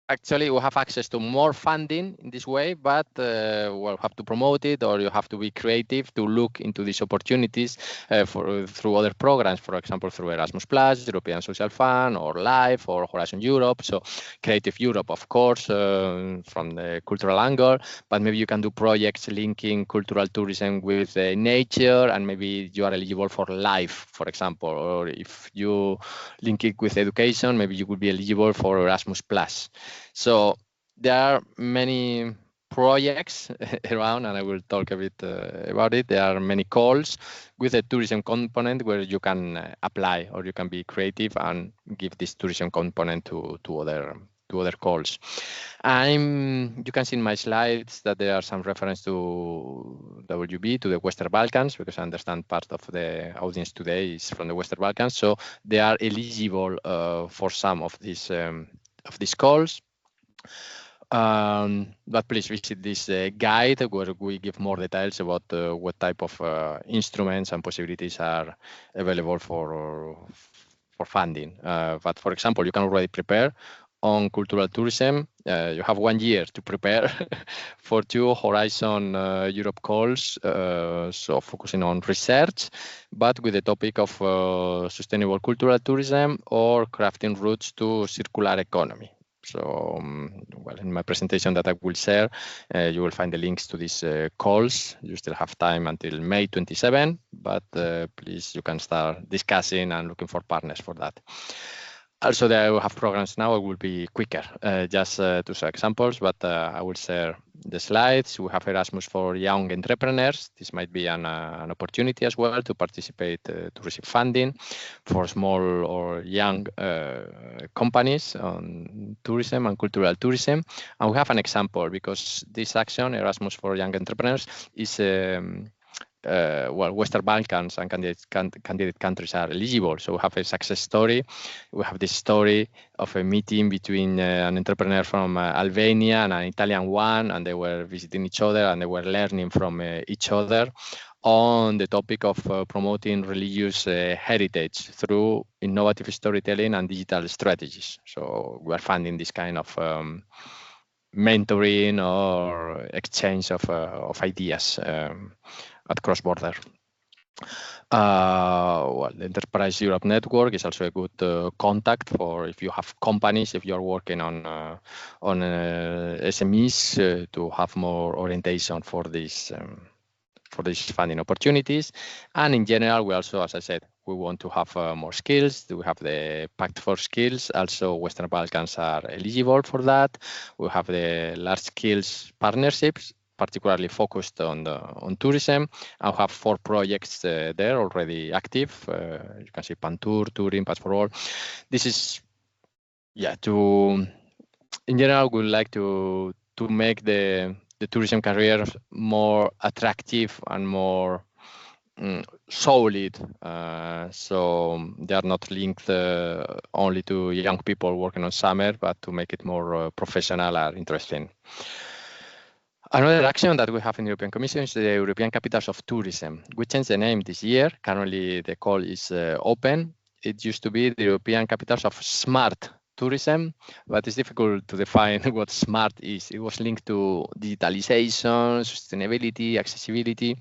Speaker 6: actually, we have access to more funding in this way, but we'll have to promote it, or you have to be creative to look into these opportunities through other programs, for example, through Erasmus+, European Social Fund, or LIFE, or Horizon Europe. So Creative Europe, of course, from the cultural angle, but maybe you can do projects linking cultural tourism with nature, and maybe you are eligible for LIFE, for example, or if you link it with education, maybe you could be eligible for Erasmus+. So there are many projects around, and I will talk a bit about it. There are many calls with a tourism component where you can apply, or you can be creative and give this tourism component to other calls. You can see in my slides that there are some reference to WB, to the Western Balkans, because I understand part of the audience today is from the Western Balkans. So they are eligible for some of these calls. But please visit this guide where we give more details about what type of instruments and possibilities are available for funding. But for example, you can already prepare on cultural tourism. You have 1 year to prepare for 2 Horizon Europe calls, so focusing on research, but with the topic of sustainable cultural tourism or crafting routes to circular economy. So, well, in my presentation that I will share, you will find the links to these calls. You still have time until May 27, but please, you can start discussing and looking for partners for that. Also, there we have programs now. It will be quicker, just to show examples, but I will share the slides. We have Erasmus for young entrepreneurs. This might be an opportunity as well to participate, to receive funding for small or young companies on tourism and cultural tourism. And we have an example, because this action, Erasmus for young entrepreneurs, is well, Western Balkans and candidate countries are eligible. So we have a success story. We have this story of a meeting between an entrepreneur from Albania and an Italian one, and they were visiting each other and they were learning from each other on the topic of promoting religious heritage through innovative storytelling and digital strategies. So we are funding this kind of mentoring or exchange of ideas at cross-border. Well, the Enterprise Europe Network is also a good contact for if you have companies, if you're working on SMEs to have more orientation for these funding opportunities. And in general, we also, as I said, we want to have more skills. We have the Pact for Skills. Also, Western Balkans are eligible for that. We have the large skills partnerships, particularly focused on tourism. I have 4 projects there already active. You can see Pantour, Touring, Pass for All. This is, in general, we would like to make the tourism career more attractive and more solid. So they are not linked only to young people working on summer, but to make it more professional and interesting. Another action that we have in the European Commission is the European Capitals of Tourism. We changed the name this year. Currently, the call is open. It used to be the European Capitals of Smart Tourism, but it's difficult to define what smart is. It was linked to digitalization, sustainability, accessibility.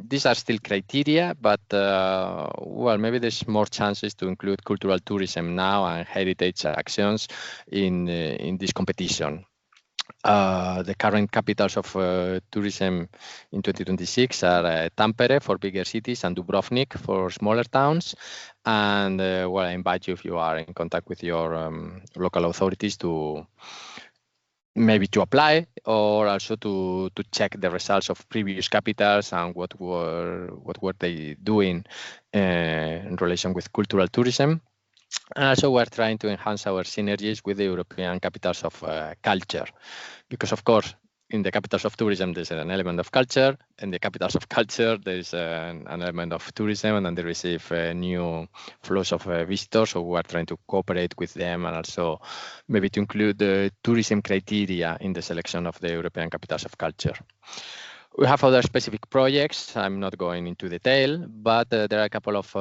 Speaker 6: These are still criteria, but well, maybe there's more chances to include cultural tourism now and heritage actions in this competition. The current capitals of tourism in 2026 are Tampere for bigger cities and Dubrovnik for smaller towns. And well, I invite you, if you are in contact with your local authorities, to maybe to apply, or also to check the results of previous capitals and what were they doing in relation with cultural tourism. And also, we're trying to enhance our synergies with the European Capitals of Culture, because, of course, in the Capitals of Tourism, there's an element of culture. In the Capitals of Culture, there's an element of tourism, and then they receive new flows of visitors. So we're trying to cooperate with them, and also maybe to include the tourism criteria in the selection of the European Capitals of Culture. We have other specific projects. I'm not going into detail, but there are a couple of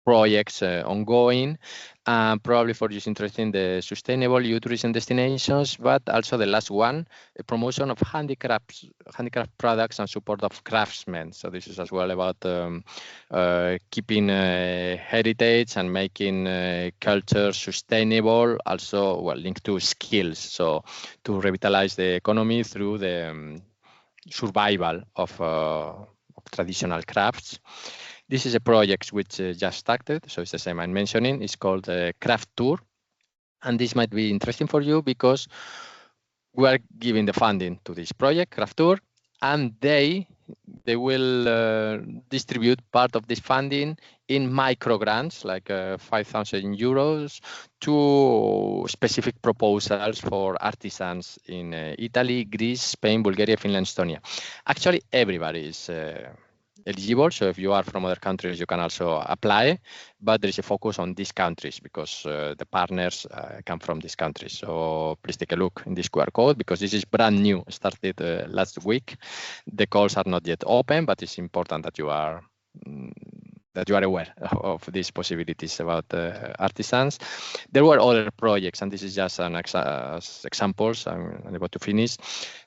Speaker 6: projects ongoing, probably for you interested in the sustainable EU tourism destinations, but also the last one, a promotion of handicraft products and support of craftsmen. So this is as well about keeping heritage and making culture sustainable, also well linked to skills. So to revitalize the economy through the survival of traditional crafts. This is a project which just started, so it's the same I'm mentioning. It's called Craft Tour, and this might be interesting for you because we are giving the funding to this project, Craft Tour, and they will distribute part of this funding in micro grants, like 5,000 euros, to specific proposals for artisans in Italy, Greece, Spain, Bulgaria, Finland, Estonia. Actually, everybody is eligible. So if you are from other countries, you can also apply, but there is a focus on these countries because the partners come from these countries. So please take a look in this QR code because this is brand new, started last week. The calls are not yet open, but it's important that you are aware of these possibilities about artisans. There were other projects, and this is just an examples. I'm about to finish,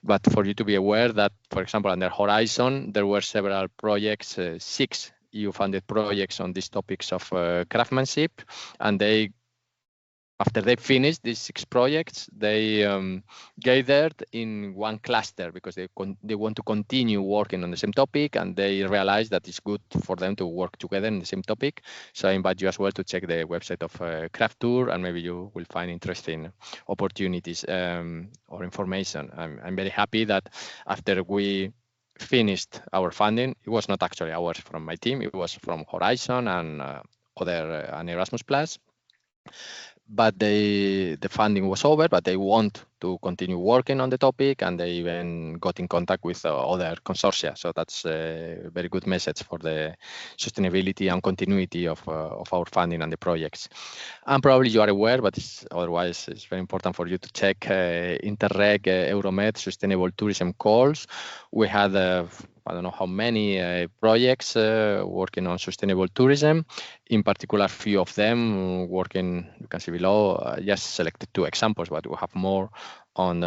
Speaker 6: but for you to be aware that, for example, under Horizon, there were several projects, 6 EU-funded projects on these topics of craftsmanship, and after they finished these 6 projects, they gathered in one cluster because they want to continue working on the same topic, and they realized that it's good for them to work together in the same topic. So I invite you as well to check the website of Craft Tour, and maybe you will find interesting opportunities or information. I'm very happy that after we finished our funding, it was not actually ours from my team, it was from Horizon and Erasmus Plus. but the funding was over, but they want to continue working on the topic, and they even got in contact with other consortia. So that's a very good message for the sustainability and continuity of our funding and the projects. And probably you are aware, but otherwise it's very important for you to check Interreg Euromed Sustainable Tourism calls. We had I don't know how many projects working on sustainable tourism. In particular, few of them working, you can see below, just selected 2 examples, but we have more on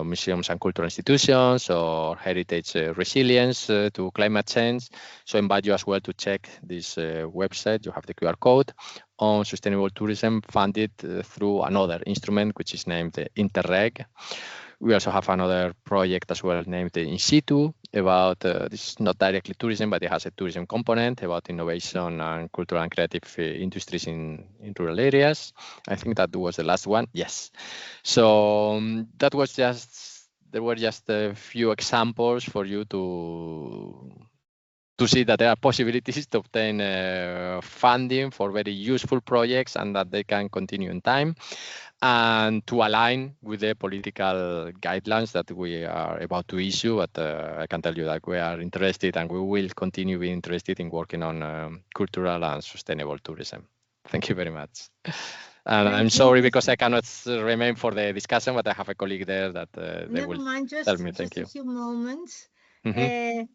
Speaker 6: museums and cultural institutions or heritage resilience to climate change. So I invite you as well to check this website. You have the QR code on sustainable tourism funded through another instrument, which is named Interreg. We also have another project as well named In Situ about, this is not directly tourism, but it has a tourism component about innovation and cultural and creative industries in rural areas. I think that was the last one. Yes. So that was there were just a few examples for you to see that there are possibilities to obtain funding for very useful projects and that they can continue in time, and to align with the political guidelines that we are about to issue. But I can tell you that we are interested and we will continue being interested in working on cultural and sustainable tourism. Thank you very much. And I'm sorry because I cannot remain for the discussion, but I have a colleague there that they will tell me. Thank you.
Speaker 1: Just a few moments.
Speaker 6: Mm-hmm.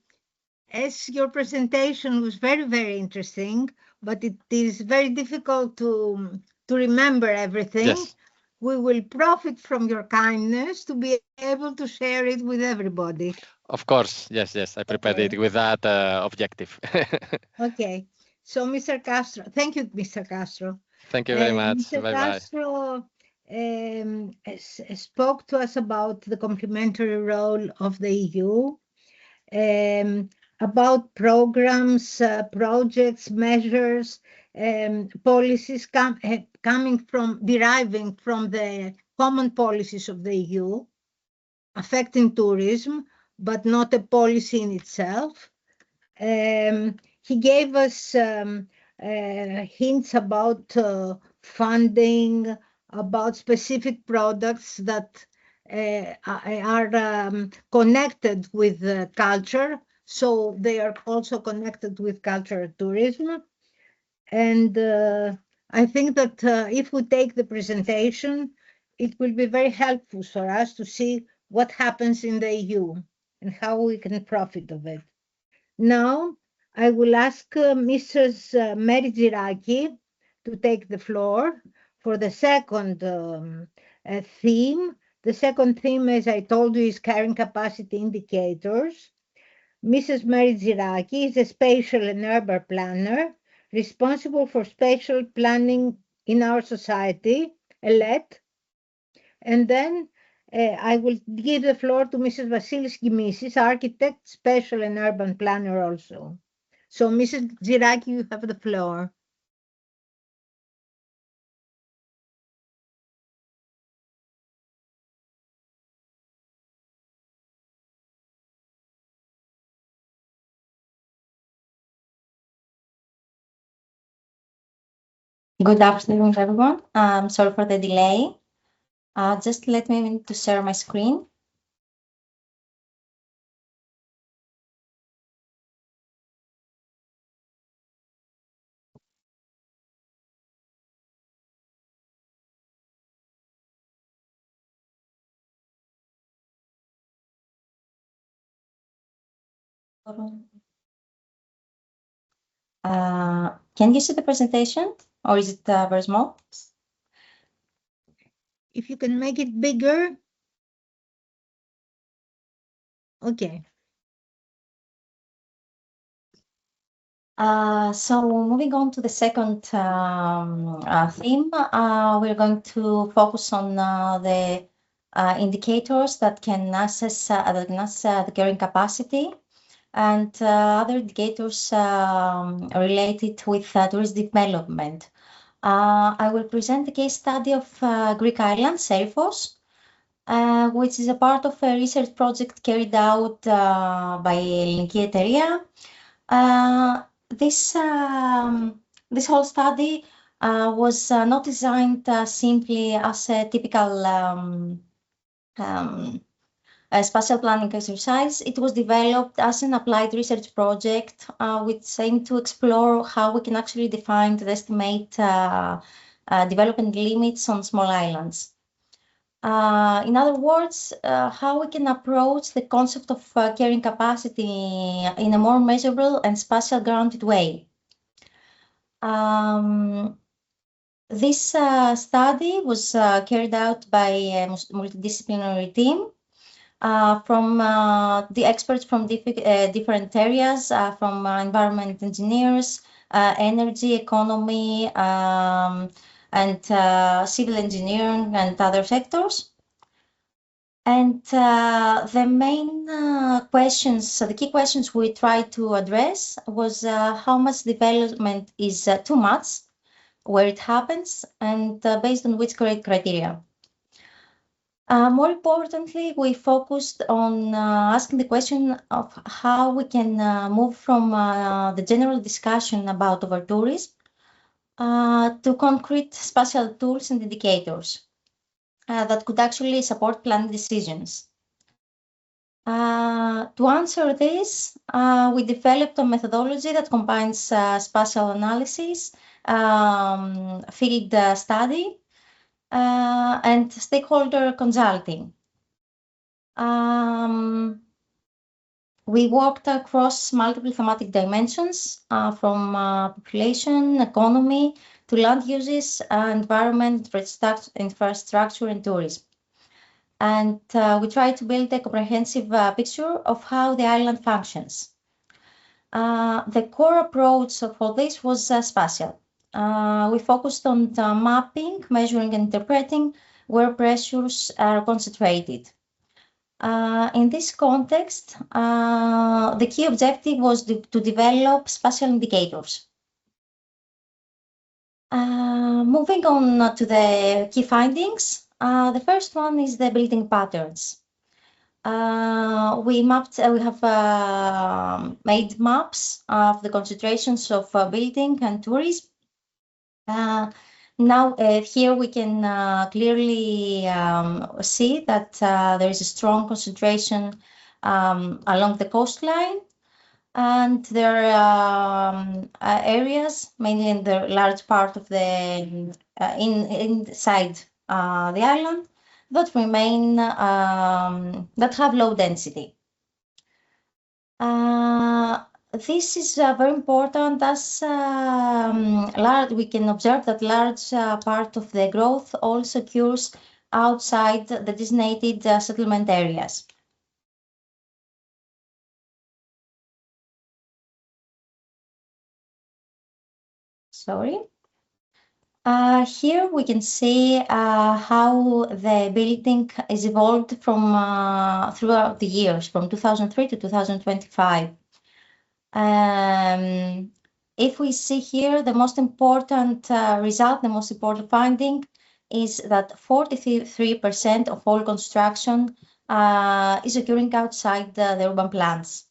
Speaker 1: As your presentation was very, very interesting, but it is very difficult to remember everything.
Speaker 6: Yes.
Speaker 1: We will profit from your kindness to be able to share it with everybody.
Speaker 6: Of course. Yes, yes. I prepared it with that objective.
Speaker 1: Okay. So, Mr. Castro, thank you, Mr. Castro.
Speaker 6: Thank you very much.
Speaker 1: Mr.
Speaker 6: Bye-bye.
Speaker 1: Castro spoke to us about the complementary role of the EU, about programs, projects, measures, policies deriving from the common policies of the EU, affecting tourism, but not a policy in itself. He gave us hints about funding, about specific products that are connected with culture, so they are also connected with cultural tourism. And I think that if we take the presentation, it will be very helpful for us to see what happens in the EU and how we can profit of it. Now, I will ask Mrs. Mary Ziraki to take the floor for the second theme. The second theme, as I told you, is carrying capacity indicators. Mrs. Mary Ziraki is a spatial and urban planner responsible for spatial planning in our society, ELET. And then I will give the floor to Mrs. Vasilis Gimissis, architect, spatial and urban planner also. So, Mrs. Ziraki, you have the floor.
Speaker 7: Good afternoon, everyone. Sorry for the delay. Just let me to share my screen. Can you see the presentation, or is it very small?
Speaker 1: If you can make it bigger. Okay.
Speaker 7: So moving on to the second theme, we're going to focus on the indicators that can assess the carrying capacity and other indicators related with tourist development. I will present the case study of Greek island, Serifos, which is a part of a research project carried out by Ελληνική εταιρεία. This whole study was not designed simply as a typical spatial planning exercise. It was developed as an applied research project which aimed to explore how we can actually define and estimate development limits on small islands. In other words, how we can approach the concept of carrying capacity in a more measurable and spatial grounded way. This study was carried out by a multidisciplinary team from the experts from different areas, from environment engineers, energy, economy, and civil engineering and other sectors. And the main questions, the key questions we tried to address was how much development is too much, where it happens, and based on which criteria. More importantly, we focused on asking the question of how we can move from the general discussion about overtourism to concrete spatial tools and indicators that could actually support planning decisions. To answer this, we developed a methodology that combines spatial analysis, field study, and stakeholder consulting. We worked across multiple thematic dimensions, from population, economy, to land uses, environment, infrastructure, and tourism. And we tried to build a comprehensive picture of how the island functions. The core approach of all this was spatial. We focused on mapping, measuring, and interpreting where pressures are concentrated. In this context, the key objective was to develop spatial indicators. Moving on to the key findings, the first one is the building patterns. We have made maps of the concentrations of building and tourism. Now, here we can clearly see that there is a strong concentration along the coastline, and there are areas, mainly in the large part of the inside the island, that remain that have low density. This is very important as we can observe that large part of the growth also occurs outside the designated settlement areas. Sorry. Here we can see how the building is evolved from throughout the years, from 2003 to 2025. If we see here, the most important result, the most important finding is that 43% of all construction is occurring outside the urban plans.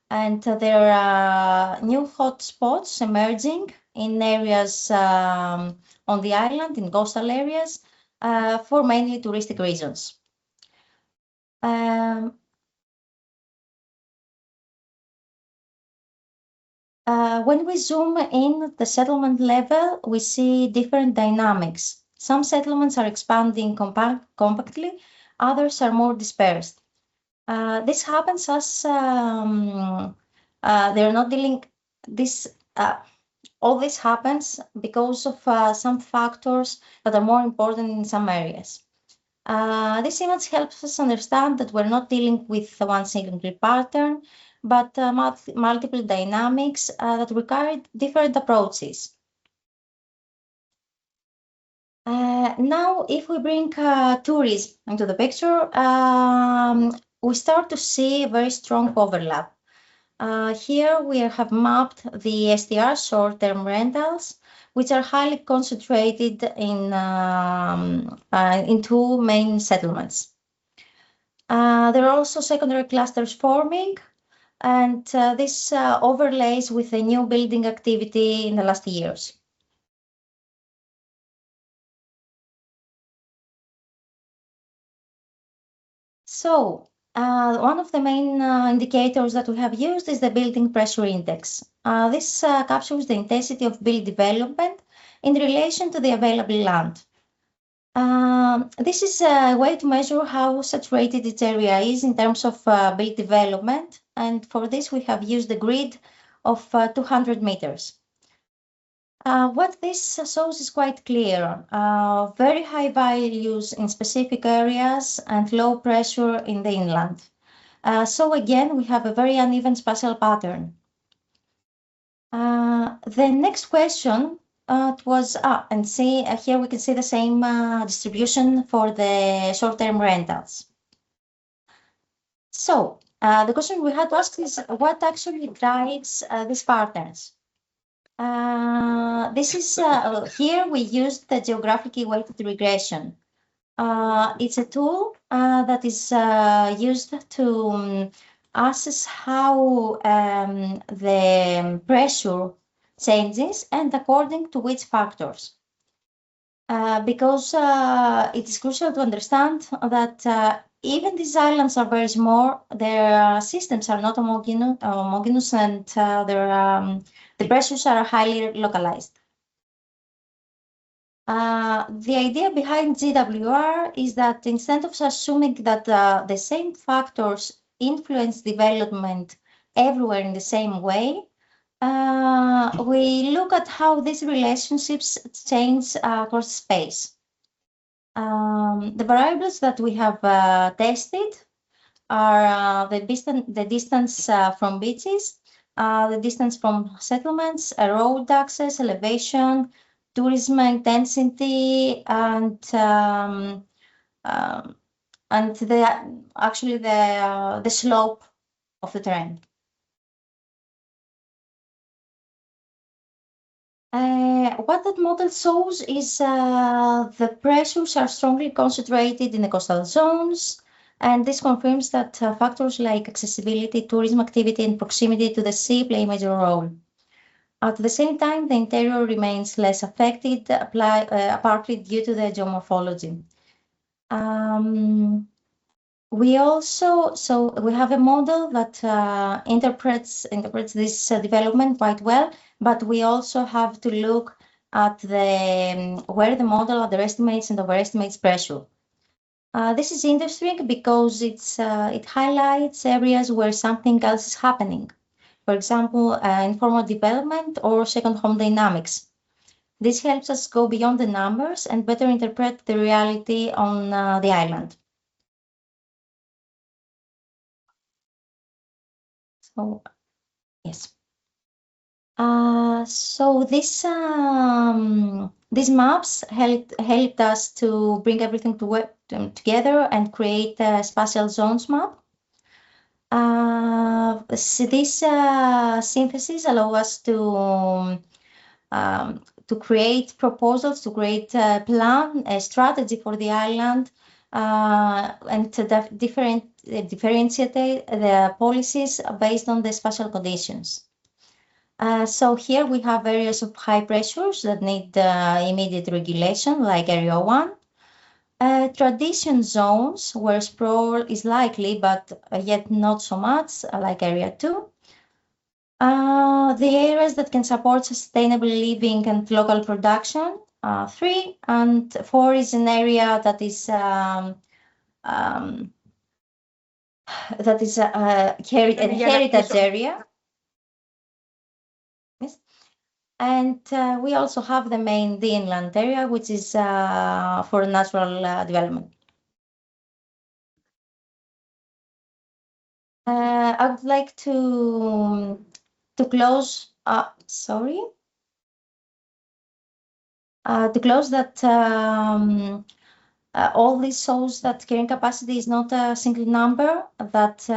Speaker 7: And there are new hotspots emerging in areas on the island, in coastal areas, for mainly touristic reasons. When we zoom in at the settlement level, we see different dynamics. Some settlements are expanding compactly, others are more dispersed. This happens as they're not dealing this. All this happens because of some factors that are more important in some areas. This image helps us understand that we're not dealing with one single pattern, but multiple dynamics that require different approaches. Now, if we bring tourism into the picture, we start to see a very strong overlap. Here we have mapped the STR, short-term rentals, which are highly concentrated in two main settlements. There are also secondary clusters forming, and this overlays with the new building activity in the last years. So one of the main indicators that we have used is the building pressure index. This captures the intensity of build development in relation to the available land. This is a way to measure how saturated each area is in terms of build development, and for this we have used a grid of 200 meters. What this shows is quite clear. Very high values in specific areas and low pressure in the inland. So again, we have a very uneven spatial pattern. The next question was, and see here we can see the same distribution for the short-term rentals. So the question we had to ask is what actually drives these patterns? This is here we used the geographically weighted regression. It's a tool that is used to assess how the pressure changes and according to which factors. Because it is crucial to understand that even these islands are very small, their systems are not homogeneous and the pressures are highly localized. The idea behind GWR is that instead of assuming that the same factors influence development everywhere in the same way, we look at how these relationships change across space. The variables that we have tested are the distance from beaches, the distance from settlements, road access, elevation, tourism intensity, and the slope of the terrain. What that model shows is the pressures are strongly concentrated in the coastal zones, and this confirms that factors like accessibility, tourism activity, and proximity to the sea play a major role. At the same time, the interior remains less affected, partly due to the geomorphology. We have a model that interprets this development quite well, but we also have to look at where the model underestimates and overestimates pressure. This is interesting because it highlights areas where something else is happening. For example, informal development or second home dynamics. This helps us go beyond the numbers and better interpret the reality on the island. So, yes. So these maps helped us to bring everything together and create a spatial zones map. So this synthesis allow us to create proposals, to create a plan, a strategy for the island, and to differentiate the policies based on the spatial conditions. So here we have areas of high pressures that need immediate regulation, like Area 1. Tradition zones where sprawl is likely, but yet not so much, like Area 2. The areas that can support sustainable living and local production, 3, and 4 is an area that is a heritage area. Yes. And we also have the inland area, which is for natural development. I would like to close. To close that all this shows that carrying capacity is not a single number, that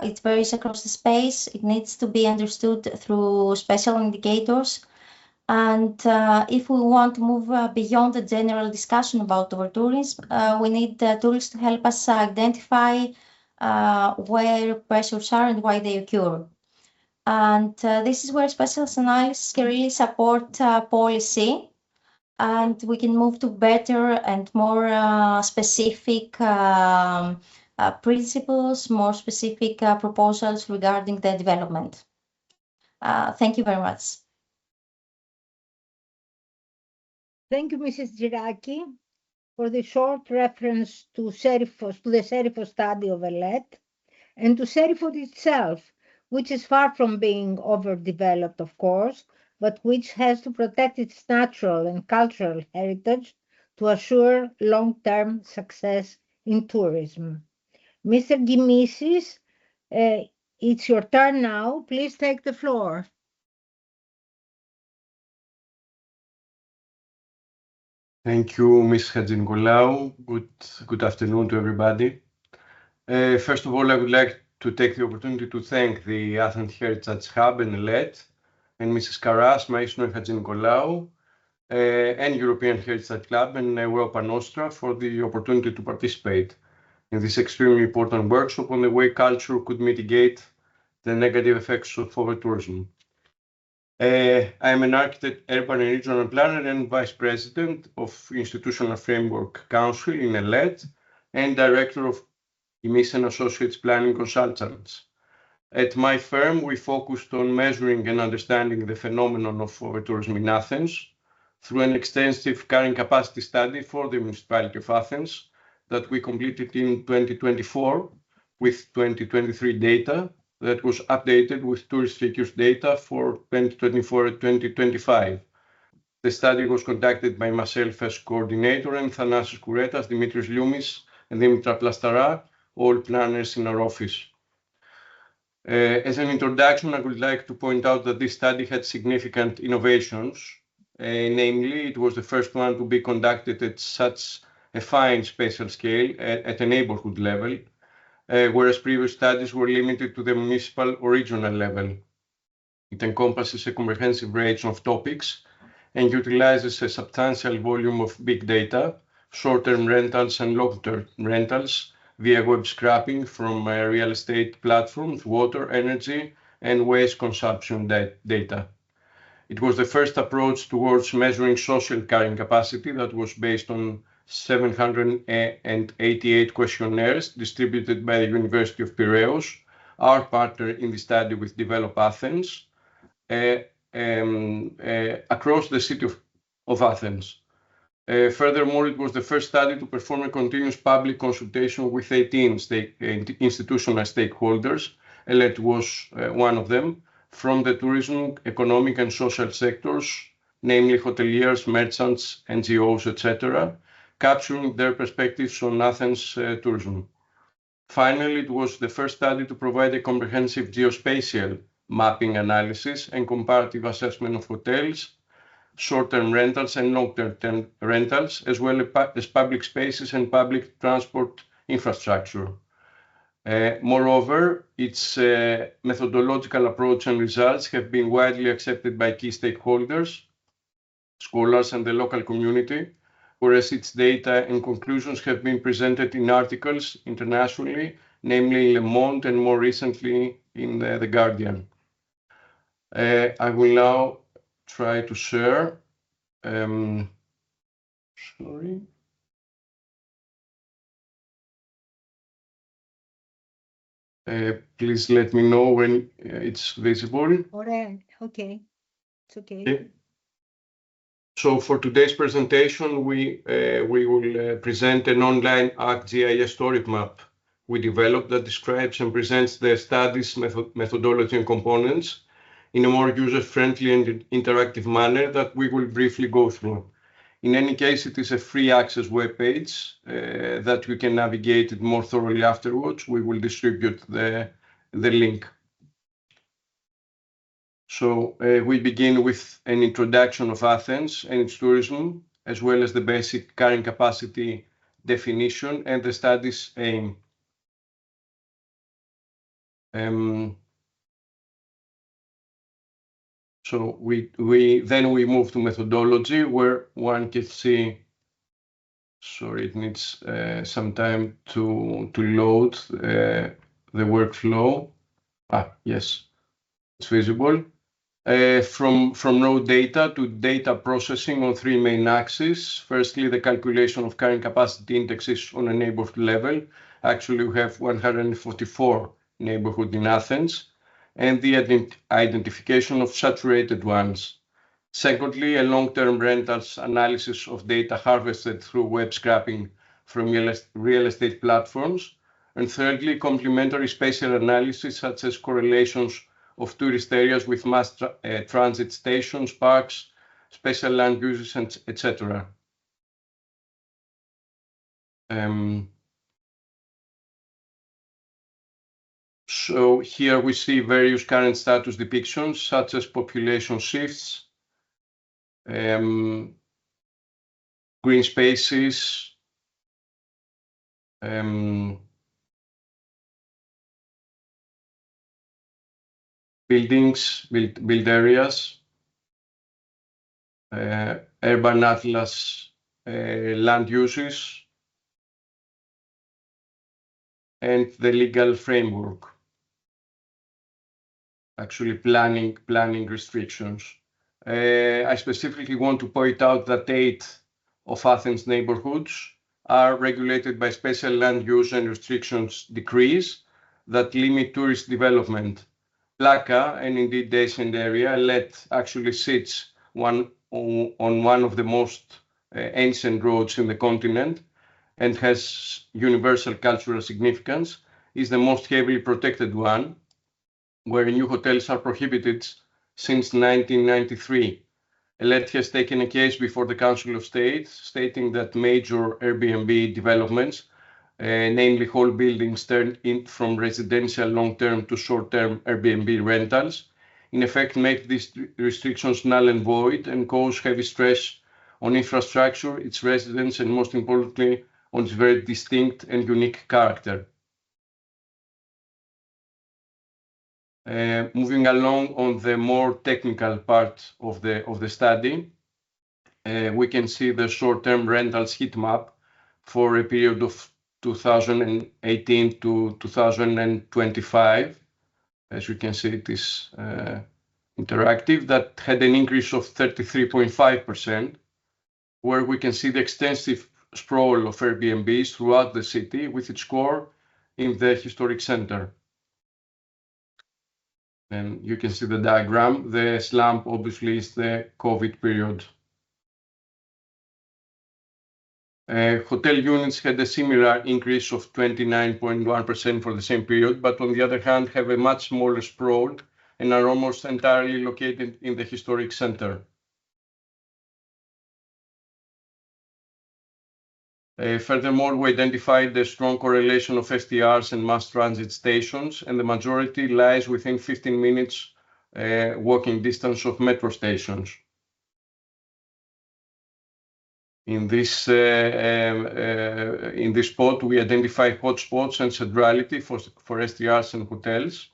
Speaker 7: it varies across the space. It needs to be understood through special indicators. And if we want to move beyond the general discussion about overtourism, we need tools to help us identify where pressures are and why they occur. And this is where spatial analysis can really support policy, and we can move to better and more specific principles, more specific proposals regarding the development. Thank you very much.
Speaker 1: Thank you, Mrs. Giraki, for the short reference to the Serifos study of ELET, and to Serifos itself, which is far from being overdeveloped, of course, but which has to protect its natural and cultural heritage to assure long-term success in tourism. Mr. Gimisis, it's your turn now. Please take the floor.
Speaker 8: Thank you, Ms. Hadjinicolaou. Good afternoon to everybody. First of all, I would like to take the opportunity to thank the Athens Heritage Hub and ELET, and Mrs. Karas, Maestro Hadjinicolaou, and European Heritage Club and Europa Nostra for the opportunity to participate in this extremely important workshop on the way culture could mitigate the negative effects of over-tourism. I am an architect, urban and regional planner, and vice president of Institutional Framework Council in ELET, and director of Gimis and Associates Planning Consultants. At my firm, we focused on measuring and understanding the phenomenon of over-tourism in Athens through an extensive carrying capacity study for the municipality of Athens that we completed in 2024 with 2023 data that was updated with tourist figures data for 2024 and 2025. The study was conducted by myself as coordinator and Thanasis Kouretas, Dimitris Lioumis, and Dimitra Plastara, all planners in our office. As an introduction, I would like to point out that this study had significant innovations. Namely, it was the first one to be conducted at such a fine spatial scale at a neighborhood level, whereas previous studies were limited to the municipal or regional level. It encompasses a comprehensive range of topics and utilizes a substantial volume of big data, short-term rentals and long-term rentals via web scraping from real estate platforms, water, energy, and waste consumption data. It was the first approach towards measuring social carrying capacity that was based on 788 questionnaires distributed by the University of Piraeus, our partner in the study with Develop Athens, across the city of Athens. Furthermore, it was the first study to perform a continuous public consultation with 18 institutional stakeholders. ELET was one of them, from the tourism, economic and social sectors, namely hoteliers, merchants, NGOs, etc., capturing their perspectives on Athens tourism. Finally, it was the first study to provide a comprehensive geospatial mapping analysis and comparative assessment of hotels, short-term rentals and long-term rentals, as well as public spaces and public transport infrastructure. Moreover, its methodological approach and results have been widely accepted by key stakeholders, scholars, and the local community, whereas its data and conclusions have been presented in articles internationally, namely Le Monde and more recently in The Guardian. I will now try to share. Sorry. Please let me know when it's visible.
Speaker 1: All right. Okay. It's okay.
Speaker 8: So for today's presentation, we will present an online ArcGIS storage map we developed that describes and presents the study's methodology and components in a more user-friendly and interactive manner that we will briefly go through. In any case, it is a free access webpage that you can navigate it more thoroughly afterwards. We will distribute the link. So we begin with an introduction of Athens and its tourism, as well as the basic carrying capacity definition and the study's aim. So we move to methodology, where one can see. Sorry, it needs some time to load the workflow. Yes, it's visible. From raw data to data processing on three main axes. Firstly, the calculation of carrying capacity indexes on a neighborhood level, Actually, we have 144 neighborhoods in Athens, and the identification of saturated ones. Secondly, a long-term rentals analysis of data harvested through web scraping from real estate platforms. And thirdly, complementary spatial analysis such as correlations of tourist areas with mass transit stations, parks, special land uses, etc. So here we see various current status depictions such as population shifts, green spaces, buildings, build areas, urban atlas land uses, and the legal framework, actually planning restrictions. I specifically want to point out that 8 of Athens neighborhoods are regulated by special land use and restrictions decrees that limit tourist development. Plaka, and indeed the ancient area, actually sits on one of the most ancient roads in the continent and has universal cultural significance, is the most heavily protected one, where new hotels are prohibited since 1993. Elet has taken a case before the Council of State, stating that major Airbnb developments, namely whole buildings turned from residential long-term to short-term Airbnb rentals, in effect make these restrictions null and void and cause heavy stress on infrastructure, its residents, and most importantly, on its very distinct and unique character. Moving along on the more technical part of the study, we can see the short-term rentals heat map for a period of 2018 to 2025. As you can see, it is interactive, that had an increase of 33.5%, where we can see the extensive sprawl of Airbnbs throughout the city, with its core in the historic center. And you can see the diagram. The slump obviously is the COVID period. Hotel units had a similar increase of 29.1% for the same period, but on the other hand have a much smaller sprawl and are almost entirely located in the historic center. Furthermore, we identified the strong correlation of STRs and mass transit stations, and the majority lies within 15 minutes walking distance of metro stations. In this spot, we identify hotspots and centrality for STRs and hotels.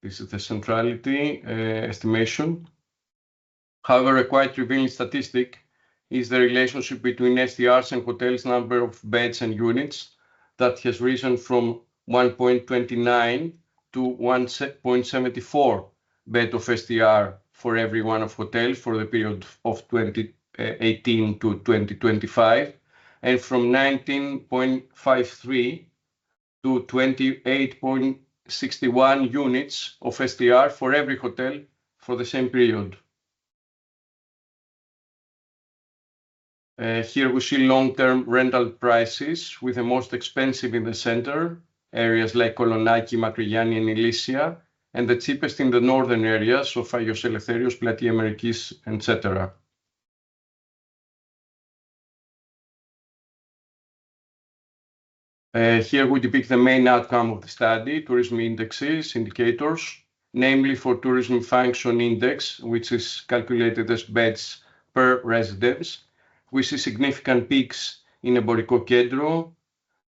Speaker 8: This is the centrality estimation. However, a quite revealing statistic is the relationship between STRs and hotels' number of beds and units that has risen from 1.29 to 1.74 bed of STR for every one of hotels for the period of 2018 to 2025, and from 19.53 to 28.61 units of STR for every hotel for the same period. Here we see long-term rental prices, with the most expensive in the center, areas like Kolonaki, Makrigianni, and Elysia, and the cheapest in the northern areas of Agios Eleftherios, Platia Amerikis, etc. Here we depict the main outcome of the study, tourism indicators, namely for tourism function index, which is calculated as beds per residence. We see significant peaks in Eboriko Kέντρο,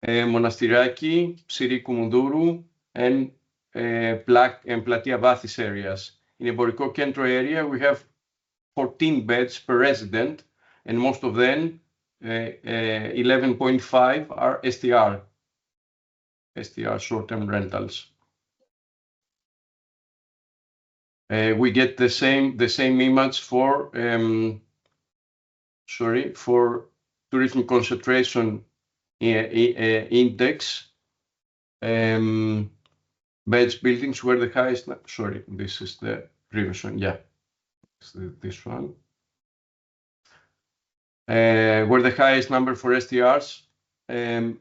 Speaker 8: Monastiraki, Psyrikou Mundourou, and Platia Vathis areas. In Eboriko Kέντρο area, we have 14 beds per resident, and most of them, 11.5, are STR short-term rentals. We get the same image for for tourism concentration index, beds buildings were the highest. Sorry, this is the previous one. Yeah, this one. Where the highest number for STRs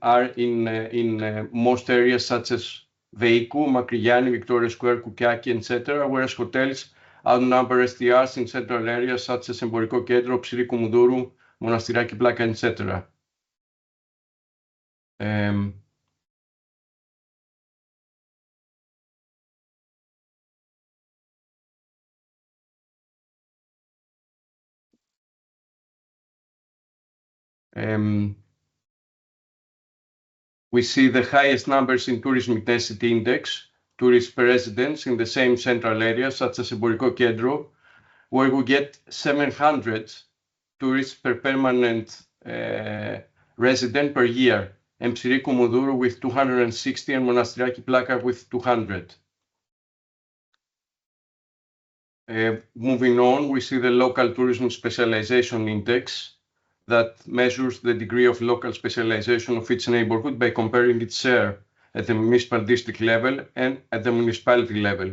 Speaker 8: are in most areas such as Veikou, Makrigiani, Victoria Square, Koukiaki, etc., whereas hotels outnumber STRs in central areas such as Emboriko Kedro, Psyri Koumoudourou, Monastiraki Plaka, etc. We see the highest numbers in tourism intensity index, tourists per residence in the same central areas such as Emboriko Kedro, where we get 700 tourists per permanent resident per year, and Psyri Koumoudourou with 260 and Monastiraki Plaka with 200. Moving on, we see the local tourism specialization index that measures the degree of local specialization of each neighborhood by comparing its share at the municipal district level and at the municipality level.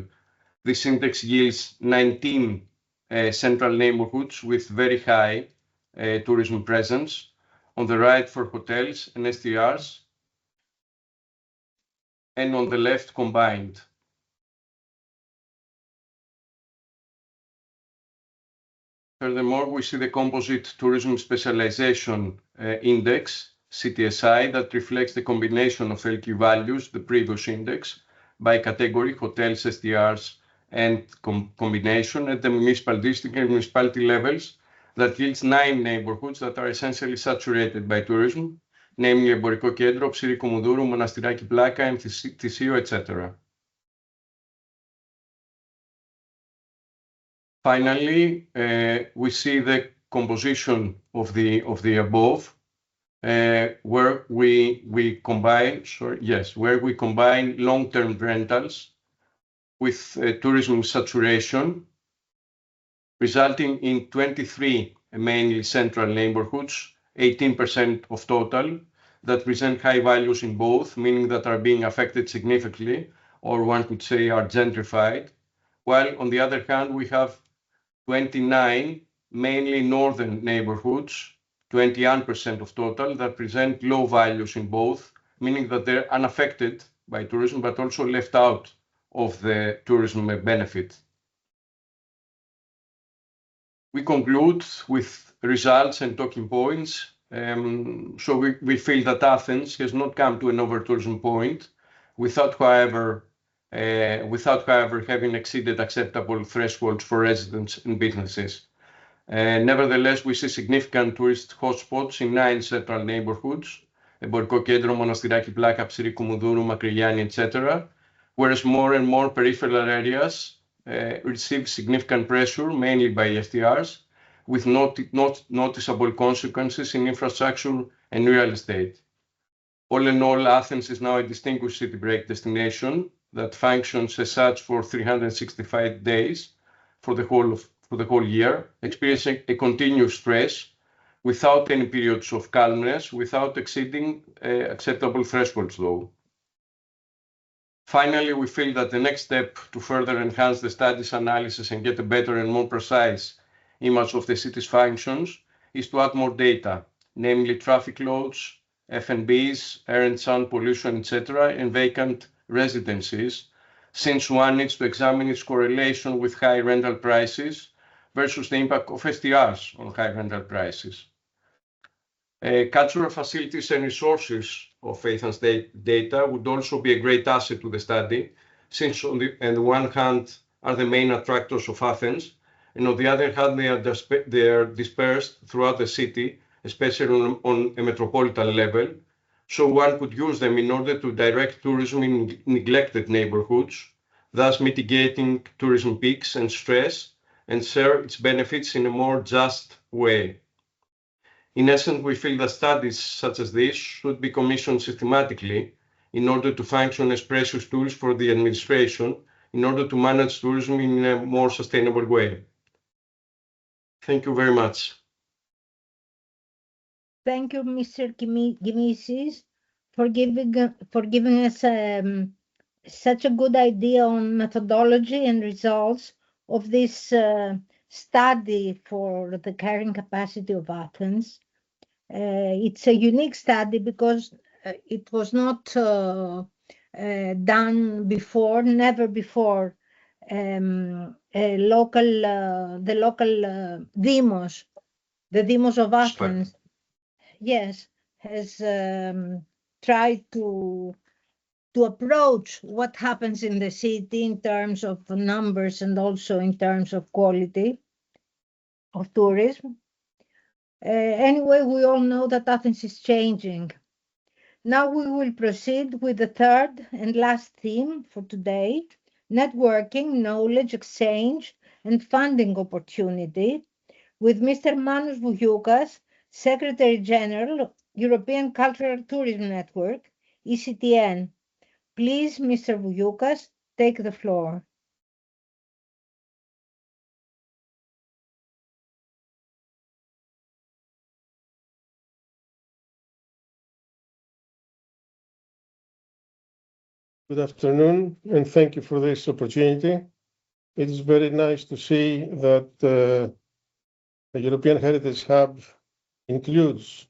Speaker 8: This index yields 19 central neighborhoods with very high tourism presence, on the right for hotels and STRs, and on the left combined. Furthermore, we see the composite tourism specialization index, CTSI, that reflects the combination of LQ values, the previous index, by category, hotels, STRs, and combination at the municipal district and municipality levels, that yields 9 neighborhoods that are essentially saturated by tourism, namely Emboriko Kedro, Psyri Koumoudourou, Monastiraki Plaka, and Thysio, etc. Finally, we see the composition of the above, where we combine long-term rentals with tourism saturation, resulting in 23 mainly central neighborhoods, 18% of total, that present high values in both, meaning that are being affected significantly, or one could say are gentrified, while on the other hand, we have 29 mainly northern neighborhoods, 21% of total, that present low values in both, meaning that they're unaffected by tourism, but also left out of the tourism benefit. We conclude with results and talking points. So we feel that Athens has not come to an over-tourism point without, however, having exceeded acceptable thresholds for residents and businesses. Nevertheless, we see significant tourist hotspots in 9 central neighborhoods, Emboriko Kedro, Monastiraki Plaka, Psyri Koumoudourou, Makrigiani, etc., whereas more and more peripheral areas receive significant pressure, mainly by STRs, with not noticeable consequences in infrastructure and real estate. All in all, Athens is now a distinguished city break destination that functions as such for 365 days for the whole year, experiencing a continuous stress without any periods of calmness, without exceeding acceptable thresholds, though. Finally, we feel that the next step to further enhance the studies analysis and get a better and more precise image of the city's functions is to add more data, namely traffic loads, F&Bs, air and sound pollution, etc., and vacant residencies, since one needs to examine its correlation with high rental prices versus the impact of STRs on high rental prices. Cultural facilities and resources of Athens data would also be a great asset to the study, since on the one hand are the main attractors of Athens, and on the other hand they are dispersed throughout the city, especially on a metropolitan level, so one could use them in order to direct tourism in neglected neighborhoods, thus mitigating tourism peaks and stress, and share its benefits in a more just way. In essence, we feel that studies such as this should be commissioned systematically in order to function as precious tools for the administration in order to manage tourism in a more sustainable way. Thank you very much.
Speaker 1: Thank you, Mr. Gimisis, for giving us such a good idea on methodology and results of this study for the carrying capacity of Athens. It's a unique study because it was not done before, never before. The local demos, the demos of Athens, yes, has tried to approach what happens in the city in terms of numbers and also in terms of quality of tourism. Anyway, we all know that Athens is changing. Now we will proceed with the third and last theme for today, networking, knowledge exchange, and funding opportunity, with Mr. Manos Voujoukas, Secretary General, European Cultural Tourism Network, ECTN. Please, Mr. Voujoukas, take the floor.
Speaker 9: Good afternoon, and thank you for this opportunity. It is very nice to see that the European Heritage Hub includes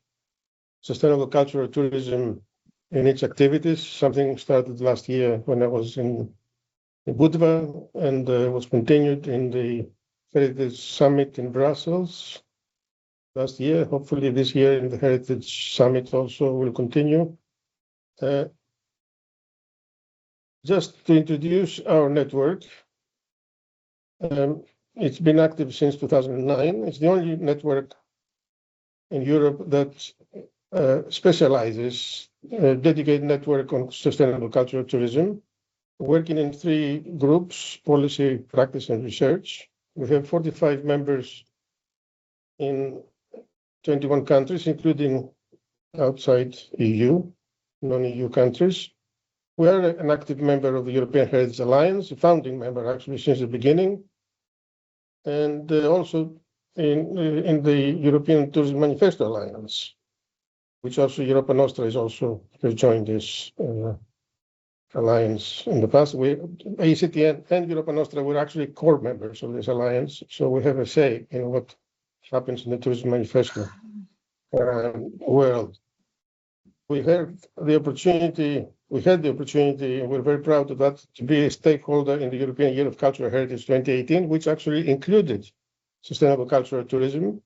Speaker 9: sustainable cultural tourism in its activities, something started last year when I was in Budva and was continued in the Heritage Summit in Brussels last year. Hopefully this year in the Heritage Summit also will continue. Just to introduce our network, it's been active since 2009. It's the only network in Europe that specializes a dedicated network on sustainable cultural tourism, working in 3 groups: policy, practice, and research. We have 45 members in 21 countries, including outside EU, non-EU countries. We are an active member of the European Heritage Alliance, a founding member actually since the beginning, and also in the European Tourism Manifesto Alliance, which also Europa Nostra has joined this alliance in the past. ECTN and Europa Nostra were actually core members of this alliance, so we have a say in what happens in the Tourism Manifesto world. We had the opportunity, and we're very proud of that, to be a stakeholder in the European Year of Cultural Heritage 2018, which actually included sustainable cultural tourism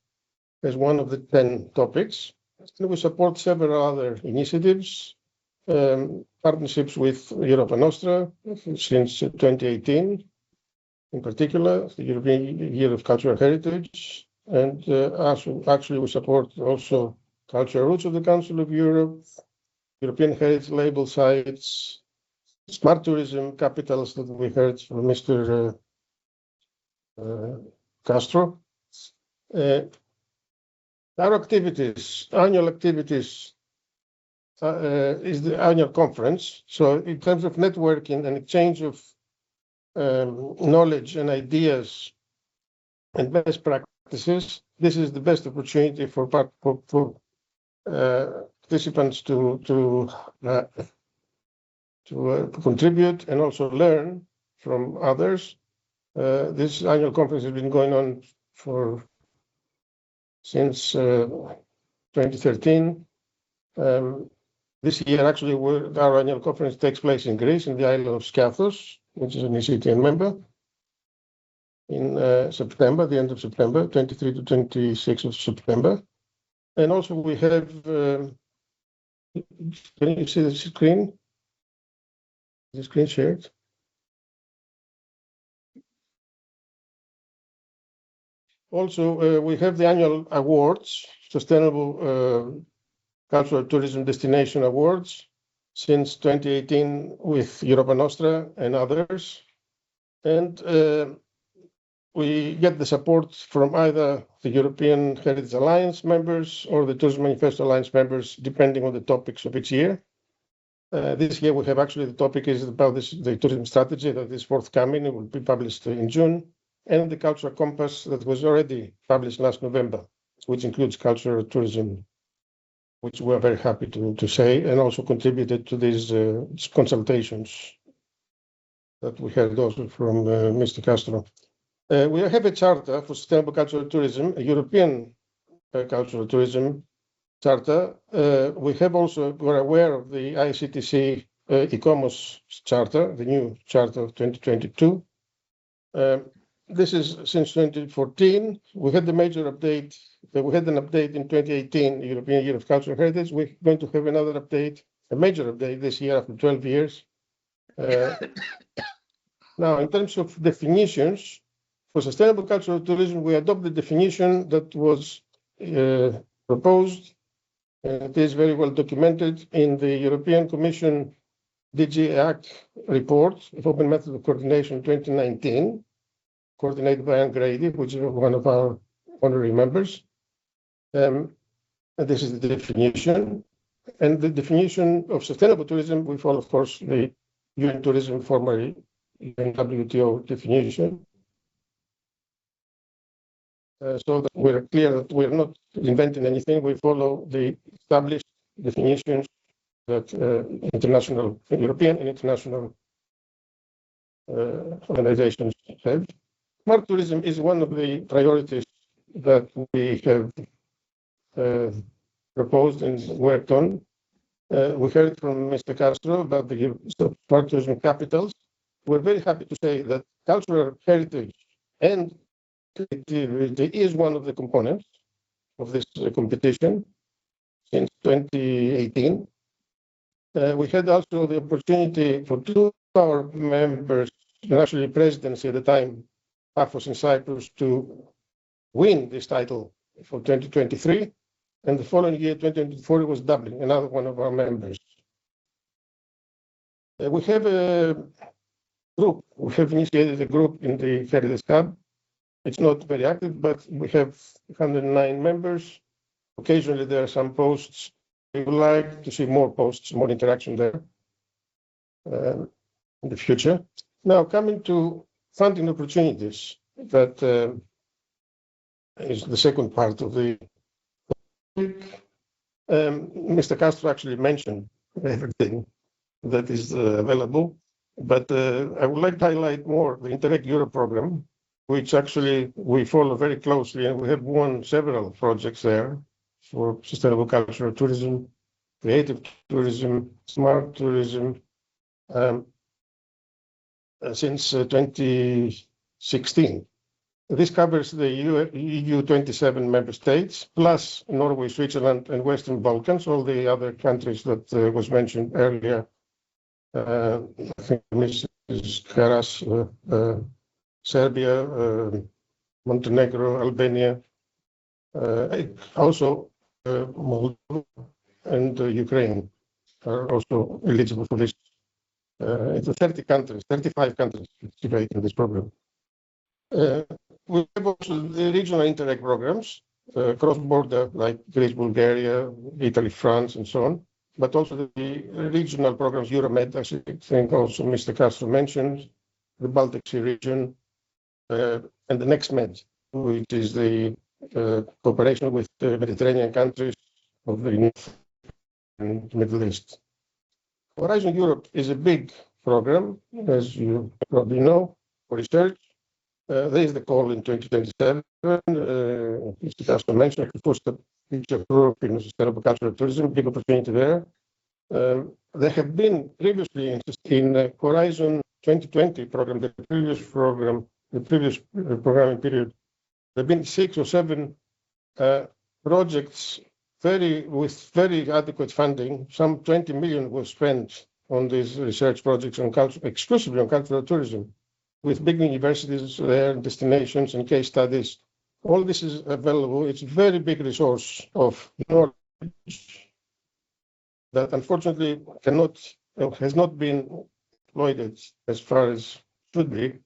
Speaker 9: as one of the 10 topics. And we support several other initiatives, partnerships with Europa Nostra since 2018, in particular, the European Year of Cultural Heritage. And actually we support also Cultural Roots of the Council of Europe, European Heritage Label sites, smart tourism capitals that we heard from Mr. Castro. Our activities, annual activities, is the annual conference. So in terms of networking and exchange of knowledge and ideas and best practices, this is the best opportunity for participants to contribute and also learn from others. This annual conference has been going on since 2013. This year, actually, our annual conference takes place in Greece, in the island of Skiathos, which is an ECTN member, in September, the end of September, 23 to 26 of September. And also we have, can you see the screen? Is the screen shared? Also, we have the annual awards, Sustainable Cultural Tourism Destination Awards, since 2018 with Europa Nostra and others. And we get the support from either the European Heritage Alliance members or the Tourism Manifesto Alliance members, depending on the topics of each year. This year we have actually, the topic is about the tourism strategy that is forthcoming. It will be published in June, and the Cultural Compass that was already published last November, which includes cultural tourism which we are very happy to say, and also contributed to these consultations that we heard also from Mr. Castro. We have a charter for sustainable cultural tourism, a European cultural tourism charter. We have also, we're aware of the ICTC e-commerce charter, the new charter of 2022. This is since 2014. We had the major update. We had an update in 2018, European Year of Cultural Heritage. We're going to have another update, a major update this year after 12 years. Now, in terms of definitions, for sustainable cultural tourism, we adopt the definition that was proposed, and it is very well documented in the European Commission DG Act report of Open Method of Coordination 2019, coordinated by Anne Grady, which is one of our honorary members. And this is the definition. And the definition of sustainable tourism, we follow, of course, the UN Tourism, formerly UN WTO definition. So that we're clear that we're not inventing anything. We follow the established definitions that international, European and international organizations have. Smart tourism is one of the priorities that we have proposed and worked on. We heard from Mr. Castro about the smart tourism capitals. We're very happy to say that cultural heritage and creativity is one of the components of this competition since 2018. We had also the opportunity for two of our members, and actually presidency at the time, Paphos in Cyprus, to win this title for 2023. And the following year, 2024, it was Dublin, another one of our members. We have a group. We have initiated a group in the Heritage Hub. It's not very active, but we have 109 members. Occasionally, there are some posts. We would like to see more posts, more interaction there in the future. Now, coming to funding opportunities, that is the second part of the topic. Mr. Castro actually mentioned everything that is available, but I would like to highlight more the Interreg Europe program, which actually we follow very closely, and we have won several projects there for sustainable cultural tourism, creative tourism, smart tourism, since 2016. This covers the EU 27 member states, plus Norway, Switzerland, and Western Balkans, all the other countries that was mentioned earlier. I think Mrs. Karas, Serbia, Montenegro, Albania, also Moldova and Ukraine are also eligible for this. It's 30 countries, 35 countries participate in this program. We have also the regional Interreg programs, cross-border, like Greece, Bulgaria, Italy, France, and so on, but also the regional programs, Euromed, I think also Mr. Castro mentioned, the Baltic Sea region, and the NextMed, which is the cooperation with the Mediterranean countries of the North and Middle East. Horizon Europe is a big program, as you probably know, for research. There is the call in 2027. Mr. Castro mentioned the first future Europe in sustainable cultural tourism, big opportunity there. There have been previously in Horizon 2020 program, the previous programming period, there have been 6 or 7 projects with very adequate funding. Some 20 million was spent on these research projects on exclusively on cultural tourism, with big universities there, destinations and case studies. All this is available. It's a very big resource of knowledge that unfortunately has not been exploited as far as should be.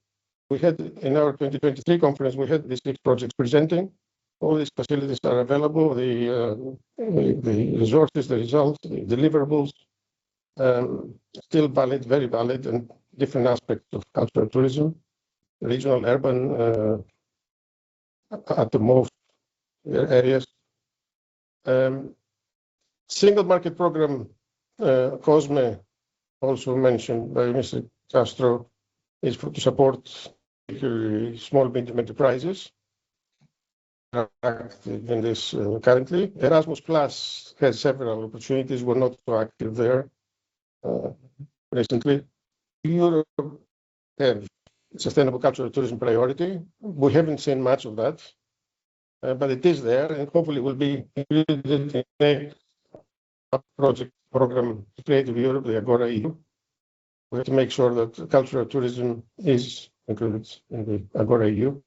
Speaker 9: We had in our 2023 conference, we had these 6 projects presenting. All these facilities are available, the resources, the results, the deliverables, still valid, very valid, and different aspects of cultural tourism, regional, urban, at the most areas. Single market program, COSME, also mentioned by Mr. Castro, is to support particularly small medium enterprises active in this currently. Erasmus Plus has several opportunities. We're not so active there recently. Europe have sustainable cultural tourism priority. We haven't seen much of that, but it is there, and hopefully will be included in a project program Creative Europe, the Agora EU. We have to make sure that cultural tourism is included in the Agora EU.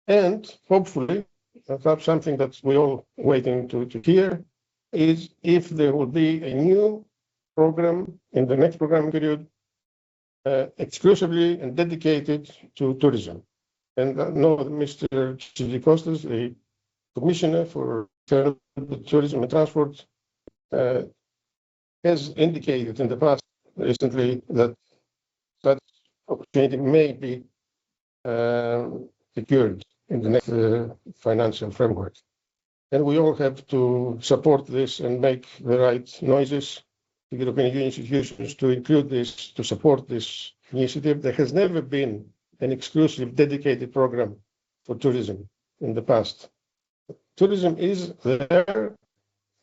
Speaker 9: And hopefully, perhaps something that we're all waiting to hear is if there will be a new program in the next programming period exclusively and dedicated to tourism. And I know that Mr. Costas, the Commissioner for Tourism and Transport, has indicated in the past recently that such opportunity may be secured in the next financial framework. And we all have to support this and make the right noises to European Union institutions to include this, to support this initiative. There has never been an exclusive dedicated program for tourism in the past. Tourism is there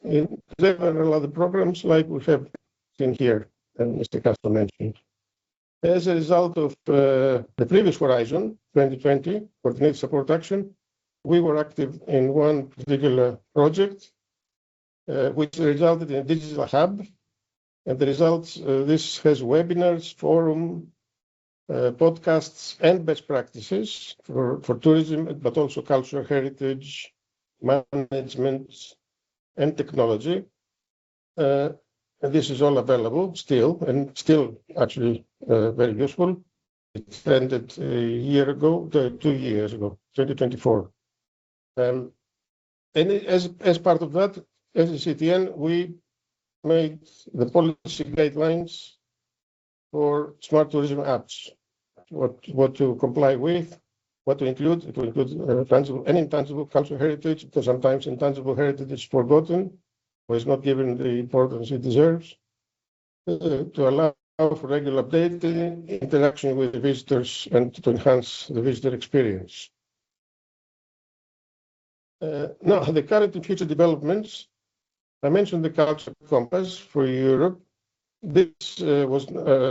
Speaker 9: in several other programs like we have seen here, and Mr. Castro mentioned. As a result of the previous Horizon 2020, Coordinated Support Action, we were active in one particular project, which resulted in a digital hub. And the results, this has webinars, forum, podcasts, and best practices for tourism, but also cultural heritage, management, and technology. And this is all available still, and still actually very useful. It ended a year ago, 2 years ago, 2024. And as part of that, as a CTN, we made the policy guidelines for smart tourism apps, what to comply with, what to include. It will include tangible and intangible cultural heritage, because sometimes intangible heritage is forgotten or is not given the importance it deserves, to allow for regular updating, interaction with the visitors, and to enhance the visitor experience. Now, the current and future developments. I mentioned the Culture Compass for Europe. This was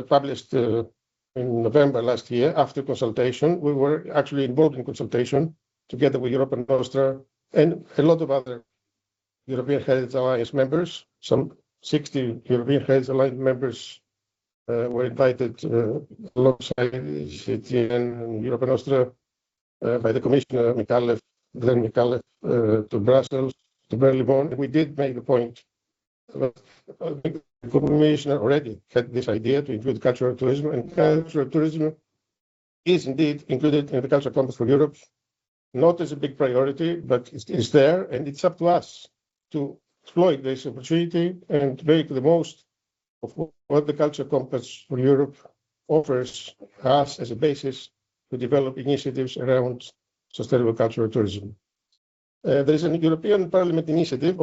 Speaker 9: published in November last year after consultation. We were actually involved in consultation together with Europa Nostra and a lot of other European Heritage Alliance members. Some 60 European Heritage Alliance members were invited alongside CTN and Europa Nostra by the Commissioner Glenn Mikalev, to Brussels, to Berlin. We did make the point that the Commissioner already had this idea to include cultural tourism, and cultural tourism is indeed included in the Cultural Compass for Europe, not as a big priority, but it's there, and it's up to us to exploit this opportunity and make the most of what the Cultural Compass for Europe offers us as a basis to develop initiatives around sustainable cultural tourism. There is a European Parliament initiative,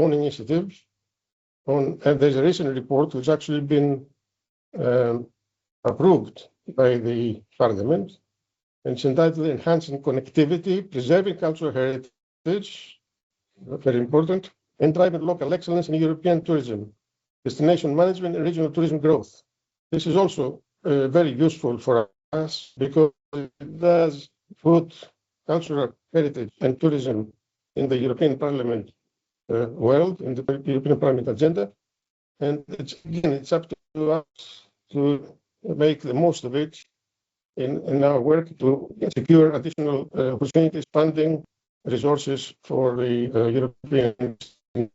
Speaker 9: and there's a recent report which actually been approved by the Parliament, and it's entitled Enhancing Connectivity, Preserving Cultural Heritage, very important, and driving local excellence in European tourism, destination management and regional tourism growth. This is also very useful for us because it does put cultural heritage and tourism in the European Parliament world, in the European Parliament agenda. And it's up to us to make the most of it in our work to secure additional opportunities, funding, resources for the European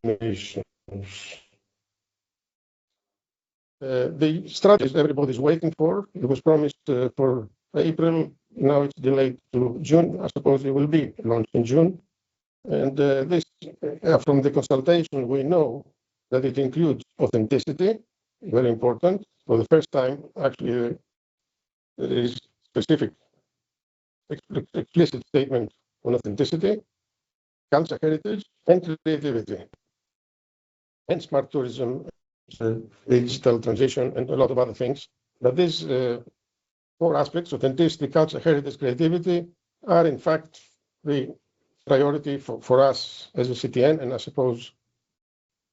Speaker 9: nations. The strategy everybody's waiting for, it was promised for April, now it's delayed to June. I suppose it will be launched in June. And this, from the consultation, we know that it includes authenticity, very important. For the first time, actually, there is specific, explicit statement on authenticity, cultural heritage, and creativity. and smart tourism, digital transition, and a lot of other things. But these four aspects, authenticity, culture, heritage, creativity, are in fact the priority for us as a CTN, and I suppose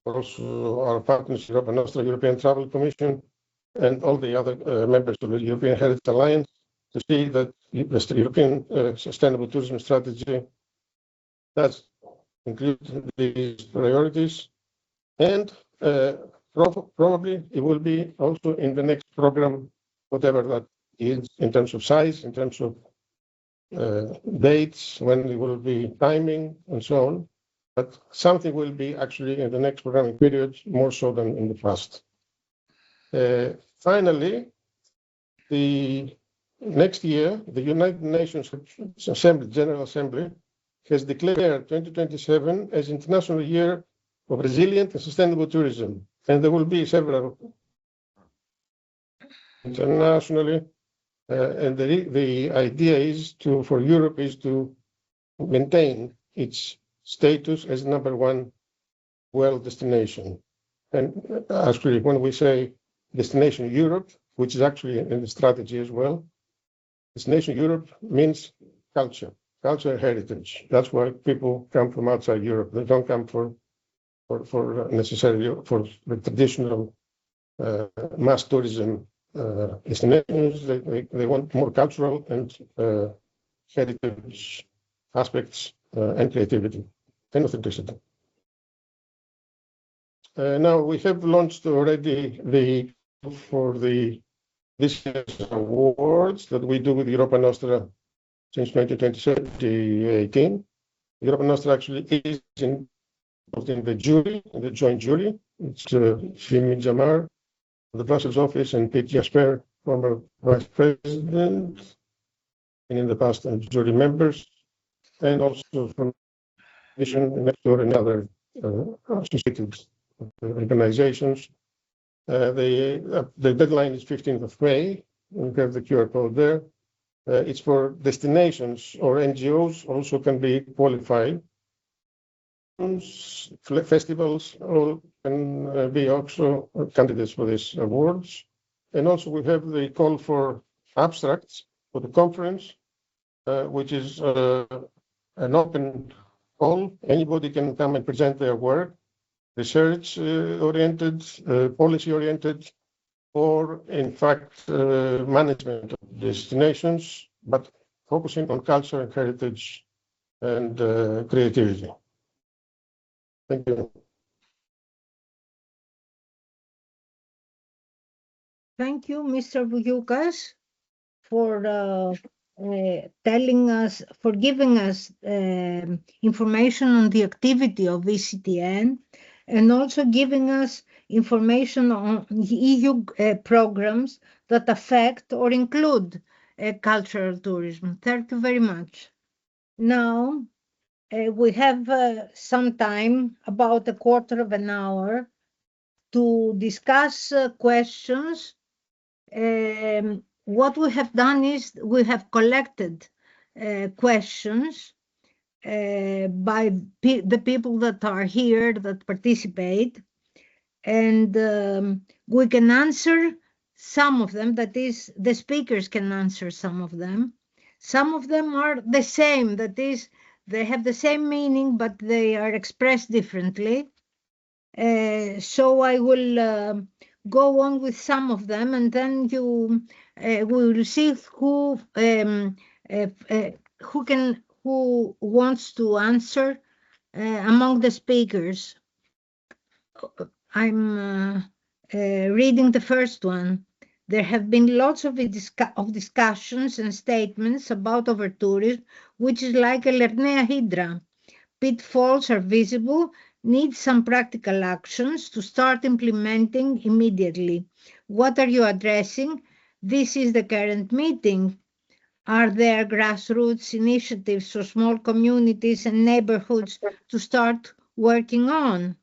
Speaker 9: also our partners, Europa Nostra, European Travel Commission, and all the other members of the European Heritage Alliance, to see that the European Sustainable Tourism Strategy does include these priorities, and probably it will be also in the next program, whatever that is, in terms of size, in terms of dates, when it will be timing, and so on. But something will be actually in the next programming period, more so than in the past. Finally, the next year, the United Nations General Assembly has declared 2027 as International Year of Resilient and Sustainable Tourism. And there will be several internationally. And the idea is for Europe is to maintain its status as #1 world destination. And actually, when we say Destination Europe, which is actually in the strategy as well, Destination Europe means culture and heritage. That's why people come from outside Europe. They don't come for necessarily for the traditional mass tourism destinations. They want more cultural and heritage aspects and creativity and authenticity. Now we have launched already for this year's awards that we do with Europa Nostra since 2018. Europa Nostra actually is involved in the jury, in the joint jury. It's Fimi Jamar, the Brussels office, and Pete Jasper, former vice president, and in the past jury members, and also from Mission Network and other associated organizations. The deadline is 15th of May. We have the QR code there. It's for destinations, or NGOs also can be qualified. Festivals all can be also candidates for these awards. And also we have the call for abstracts for the conference, which is an open call. Anybody can come and present their work, research-oriented, policy-oriented, or in fact management of destinations, but focusing on culture and heritage and creativity. Thank you.
Speaker 1: Thank you, Mr. Vougioukas, for telling us, for giving us information on the activity of ECTN, and also giving us information on EU programs that affect or include cultural tourism. Thank you very much. Now, we have some time, about a quarter of an hour, to discuss questions. What we have done is we have collected questions by the people that are here, that participate, and we can answer some of them. That is, the speakers can answer some of them. Some of them are the same, that is, they have the same meaning, but they are expressed differently. So I will go on with some of them, and then you will see who wants to answer among the speakers. I'm reading the first one. There have been lots of discussions and statements about overtourism, which is like a Lernea hydra. Pitfalls are visible, need some practical actions to start implementing immediately. What are you addressing? This is the current meeting. Are there grassroots initiatives for small communities and neighborhoods to start working on?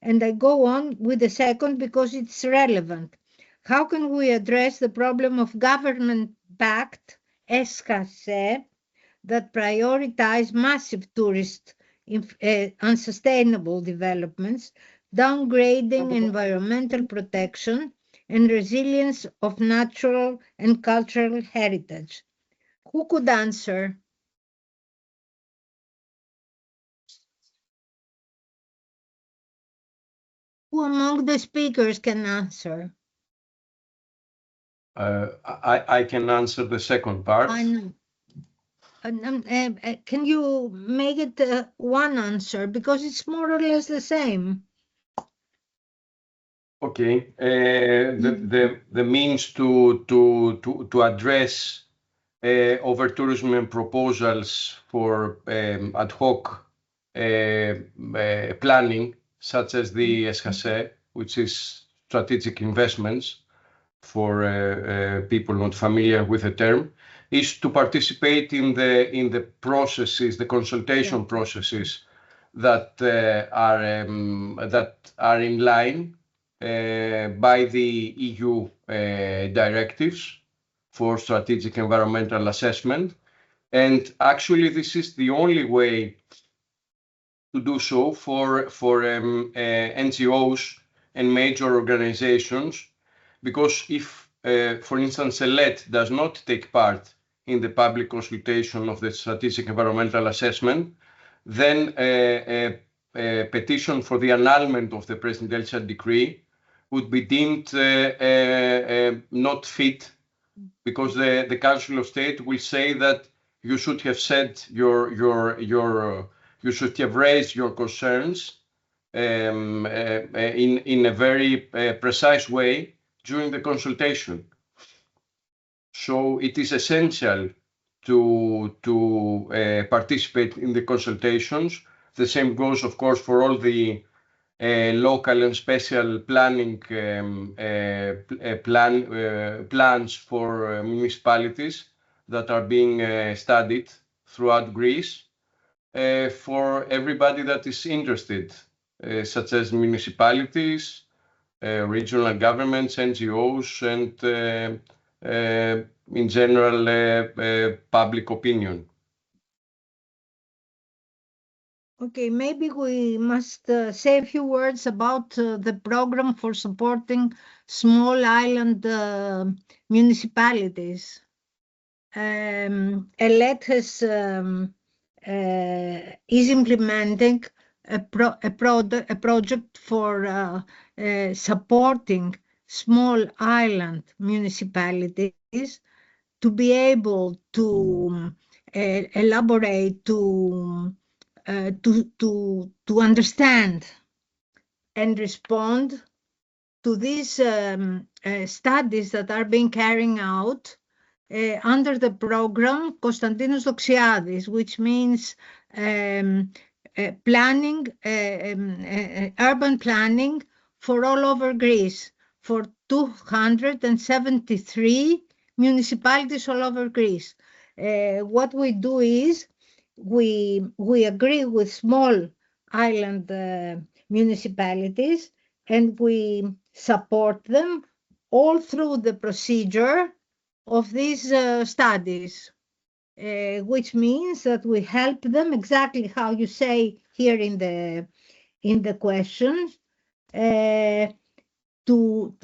Speaker 1: And I go on with the second because it's relevant. How can we address the problem of government-backed escasez that prioritize massive tourist unsustainable developments downgrading environmental protection, and resilience of natural and cultural heritage. Who could answer? Who among the speakers can answer?
Speaker 8: I can answer the second part.
Speaker 1: I know. Can you make it one answer, because it's more or less the same?
Speaker 8: Okay. The means to address over-tourism and proposals for ad hoc planning, such as the SHASE, which is strategic investments for people not familiar with the term, is to participate in the processes, the consultation processes that are in line by the EU directives for strategic environmental assessment. And actually, this is the only way to do so for NGOs and major organizations, because if, for instance, ELET does not take part in the public consultation of the strategic environmental assessment, then a petition for the annulment of the presidential decree would be deemed not fit, because the Council of State will say that you should have said you should have raised your concerns in a very precise way during the consultation. So it is essential to participate in the consultations. The same goes, of course, for all the local and special planning plans for municipalities that are being studied throughout Greece, for everybody that is interested, such as municipalities, regional governments, NGOs, and in general public opinion.
Speaker 1: Okay, maybe we must say a few words about the program for supporting small island municipalities. ELET is implementing a project for supporting small island municipalities to be able to elaborate, to understand and respond to these studies that are being carried out under the program Konstantinos Doxiadis, which means planning, urban planning for all over Greece, for 273 municipalities all over Greece. What we do is we agree with small island municipalities, and we support them all through the procedure of these studies, which means that we help them exactly how you say here in the question.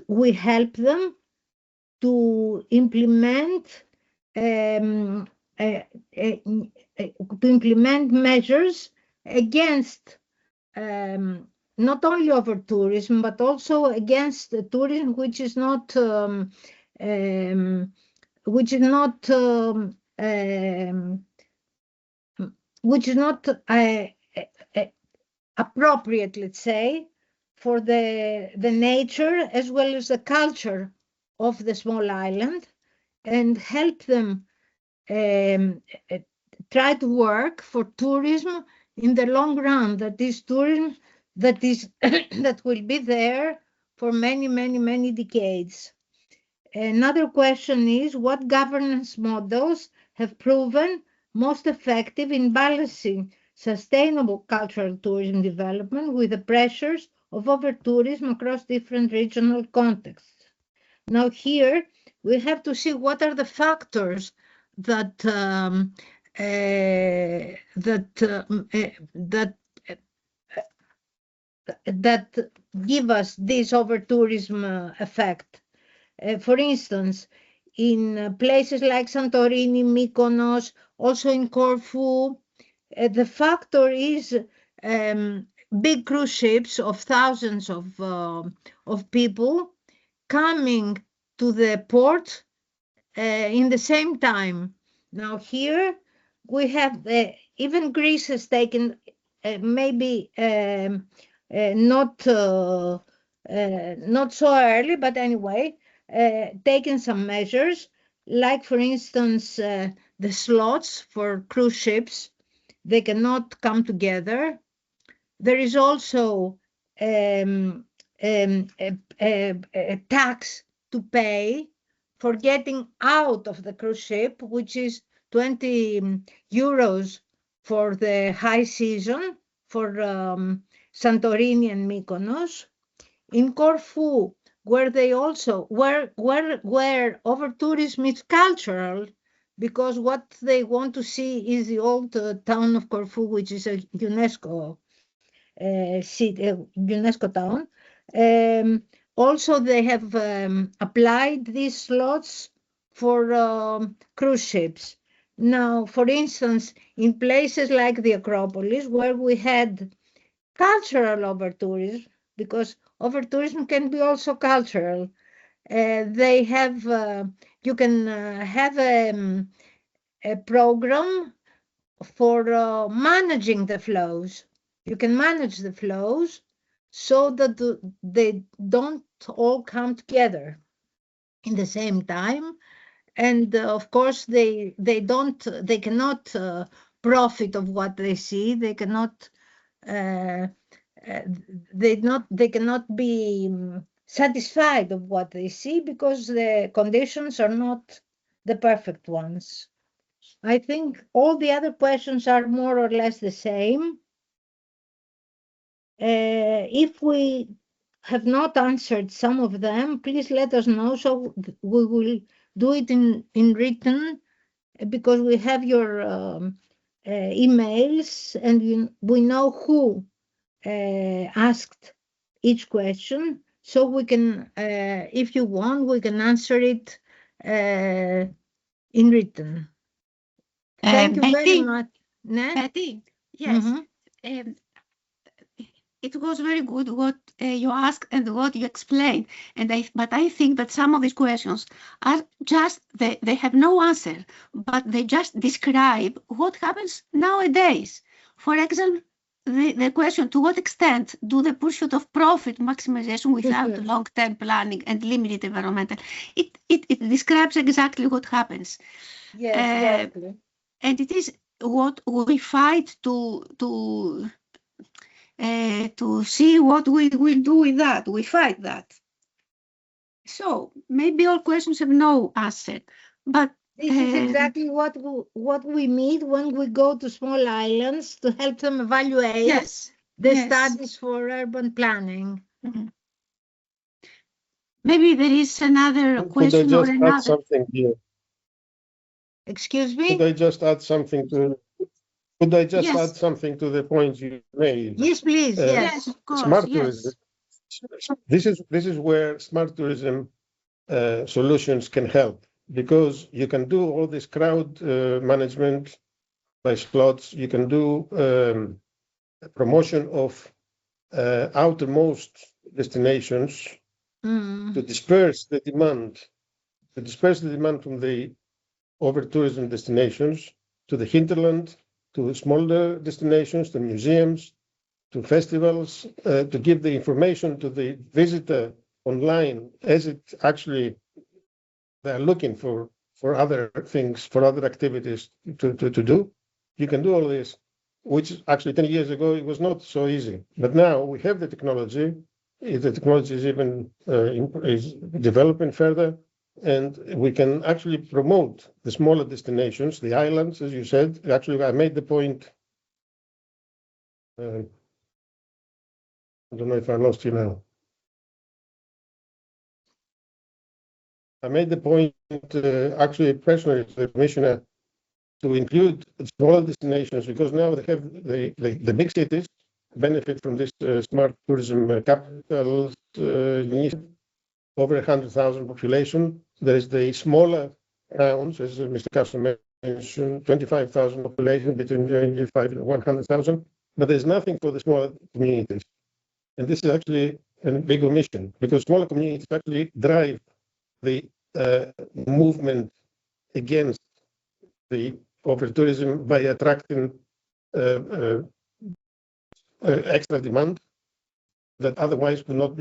Speaker 1: We help them to implement measures against not only over tourism, but also against tourism which is not appropriate, let's say, for the nature as well as the culture of the small island, and help them try to work for tourism in the long run. That is tourism that will be there for many decades. Another question is, what governance models have proven most effective in balancing sustainable cultural tourism development with the pressures of over-tourism across different regional contexts? Now here, we have to see what are the factors that that give us this over-tourism effect. For instance, in places like Santorini, Mykonos, also in Corfu, the factor is big cruise ships of thousands of people coming to the port in the same time. Now here we have even Greece has taken maybe not so early, but anyway, taken some measures, like for instance the slots for cruise ships. They cannot come together. There is also a tax to pay for getting out of the cruise ship, which is 20 euros for the high season for Santorini and Mykonos. In Corfu, where they also where over-tourism is cultural, because what they want to see is the old town of Corfu, which is a UNESCO UNESCO town. Also, they have applied these slots for cruise ships. Now, for instance, in places like the Acropolis, where we had cultural over-tourism, because over-tourism can be also cultural, they have, you can have a program for managing the flows. You can manage the flows so that they don't all come together in the same time. And of course, they cannot profit of what they see. They cannot they cannot be satisfied of what they see because the conditions are not the perfect ones. I think all the other questions are more or less the same. If we have not answered some of them, please let us know so we will do it in written, because we have your emails and we know who asked each question, so we can, if you want, we can answer it in written. Thank you very much.
Speaker 3: Betty, yes. It was very good what you asked and what you explained. But I think that some of these questions are just, they have no answer, but they just describe what happens nowadays. For example, the question, to what extent do the pursuit of profit maximization without long-term planning and limited environmental, it describes exactly what happens.
Speaker 1: Yes, exactly.
Speaker 3: And it is what we fight to see what we will do with that. We fight that. So maybe all questions have no answer, but
Speaker 1: this is exactly what we need when we go to small islands to help them evaluate studies for urban planning.
Speaker 3: Maybe there is another question.
Speaker 9: Could I just add something here?
Speaker 1: Excuse me?
Speaker 9: Could I just add something to? Could I just add something to the point you made?
Speaker 1: Yes, please. Yes,
Speaker 3: of course.
Speaker 9: Smart tourism. This is where smart tourism solutions can help, because you can do all this crowd management by slots. You can do promotion of outermost destinations to disperse the demand from the over-tourism destinations to the hinterland, to smaller destinations, to museums, to festivals, to give the information to the visitor online as it actually they're looking for other things, for other activities to do. You can do all this, which actually 10 years ago it was not so easy. But now we have the technology. The technology is even is developing further, and we can actually promote the smaller destinations, the islands, as you said. Actually, I made the point. I don't know if I lost you now. I made the point, actually, personally, to the commissioner, to include smaller destinations, because now they have the big cities, benefit from this smart tourism capital initiative. Over 100,000 population. There is the smaller towns, as Mr. Castro mentioned, 25,000 population between 25 and 100,000, but there's nothing for the smaller communities. And this is actually a big omission, because smaller communities actually drive the movement against the over-tourism by attracting extra demand that otherwise would not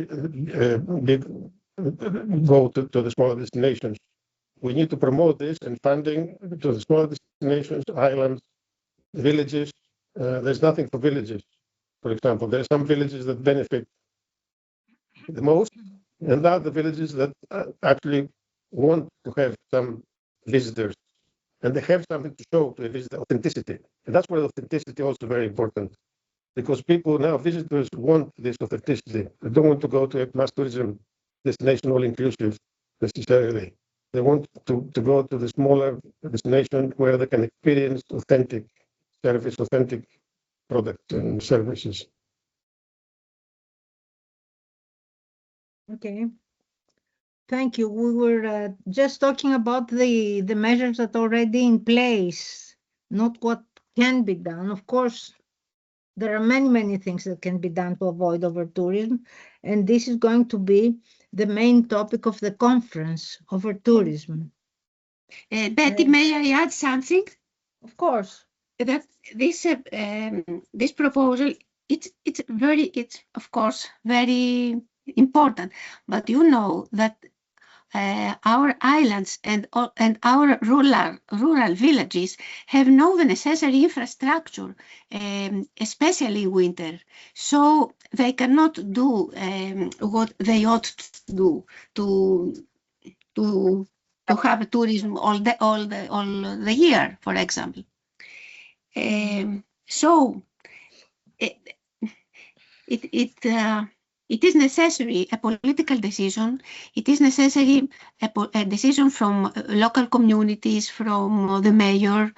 Speaker 9: go to the smaller destinations. We need to promote this and funding to the smaller destinations, islands, villages. There's nothing for villages, for example. There are some villages that benefit the most, and other villages that actually want to have some visitors, and they have something to show to a visitor, authenticity. And that's where authenticity also very important, because people now, visitors want this authenticity. They don't want to go to a mass tourism destination all inclusive necessarily. They want to go to the smaller destination where they can experience authentic service, authentic products and services.
Speaker 1: Okay. Thank you. We were just talking about the measures that are already in place, not what can be done. Of course, there are many things that can be done to avoid over-tourism, and this is going to be the main topic of the conference, over-tourism.
Speaker 3: Betty, may I add something?
Speaker 1: Of course.
Speaker 3: That this proposal, it's of course very important, but you know that our islands and our rural villages have no the necessary infrastructure, especially winter, so they cannot do what they ought to do to have tourism all the year, for example. So it is necessary a political decision. It is necessary a decision from local communities, from the mayor,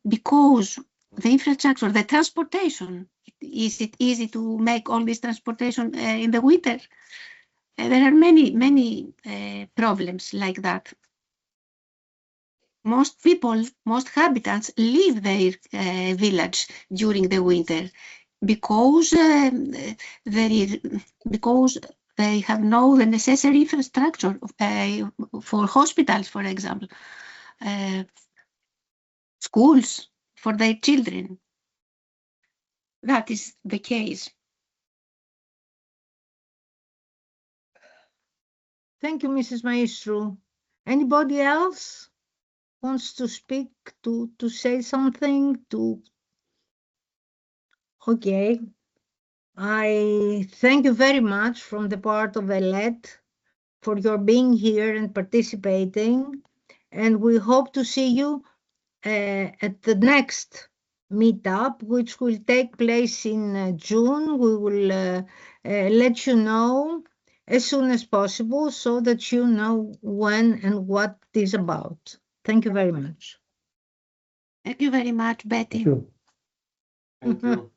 Speaker 3: because the infrastructure, the transportation, is it easy to make all this transportation in the winter? There are many problems like that. Most people, most habitants leave their village during the winter because because they have no the necessary infrastructure for hospitals, for example, schools for their children. That is the case.
Speaker 1: Thank you, Mrs. Maestro. Anybody else wants to speak, to say something? Okay. I thank you very much from the part of ELET for your being here and participating. And we hope to see you at the next meetup, which will take place in June. We will let you know as soon as possible so that you know when and what it is about. Thank you very much.
Speaker 3: Thank you very much, Betty.
Speaker 8: Thank you.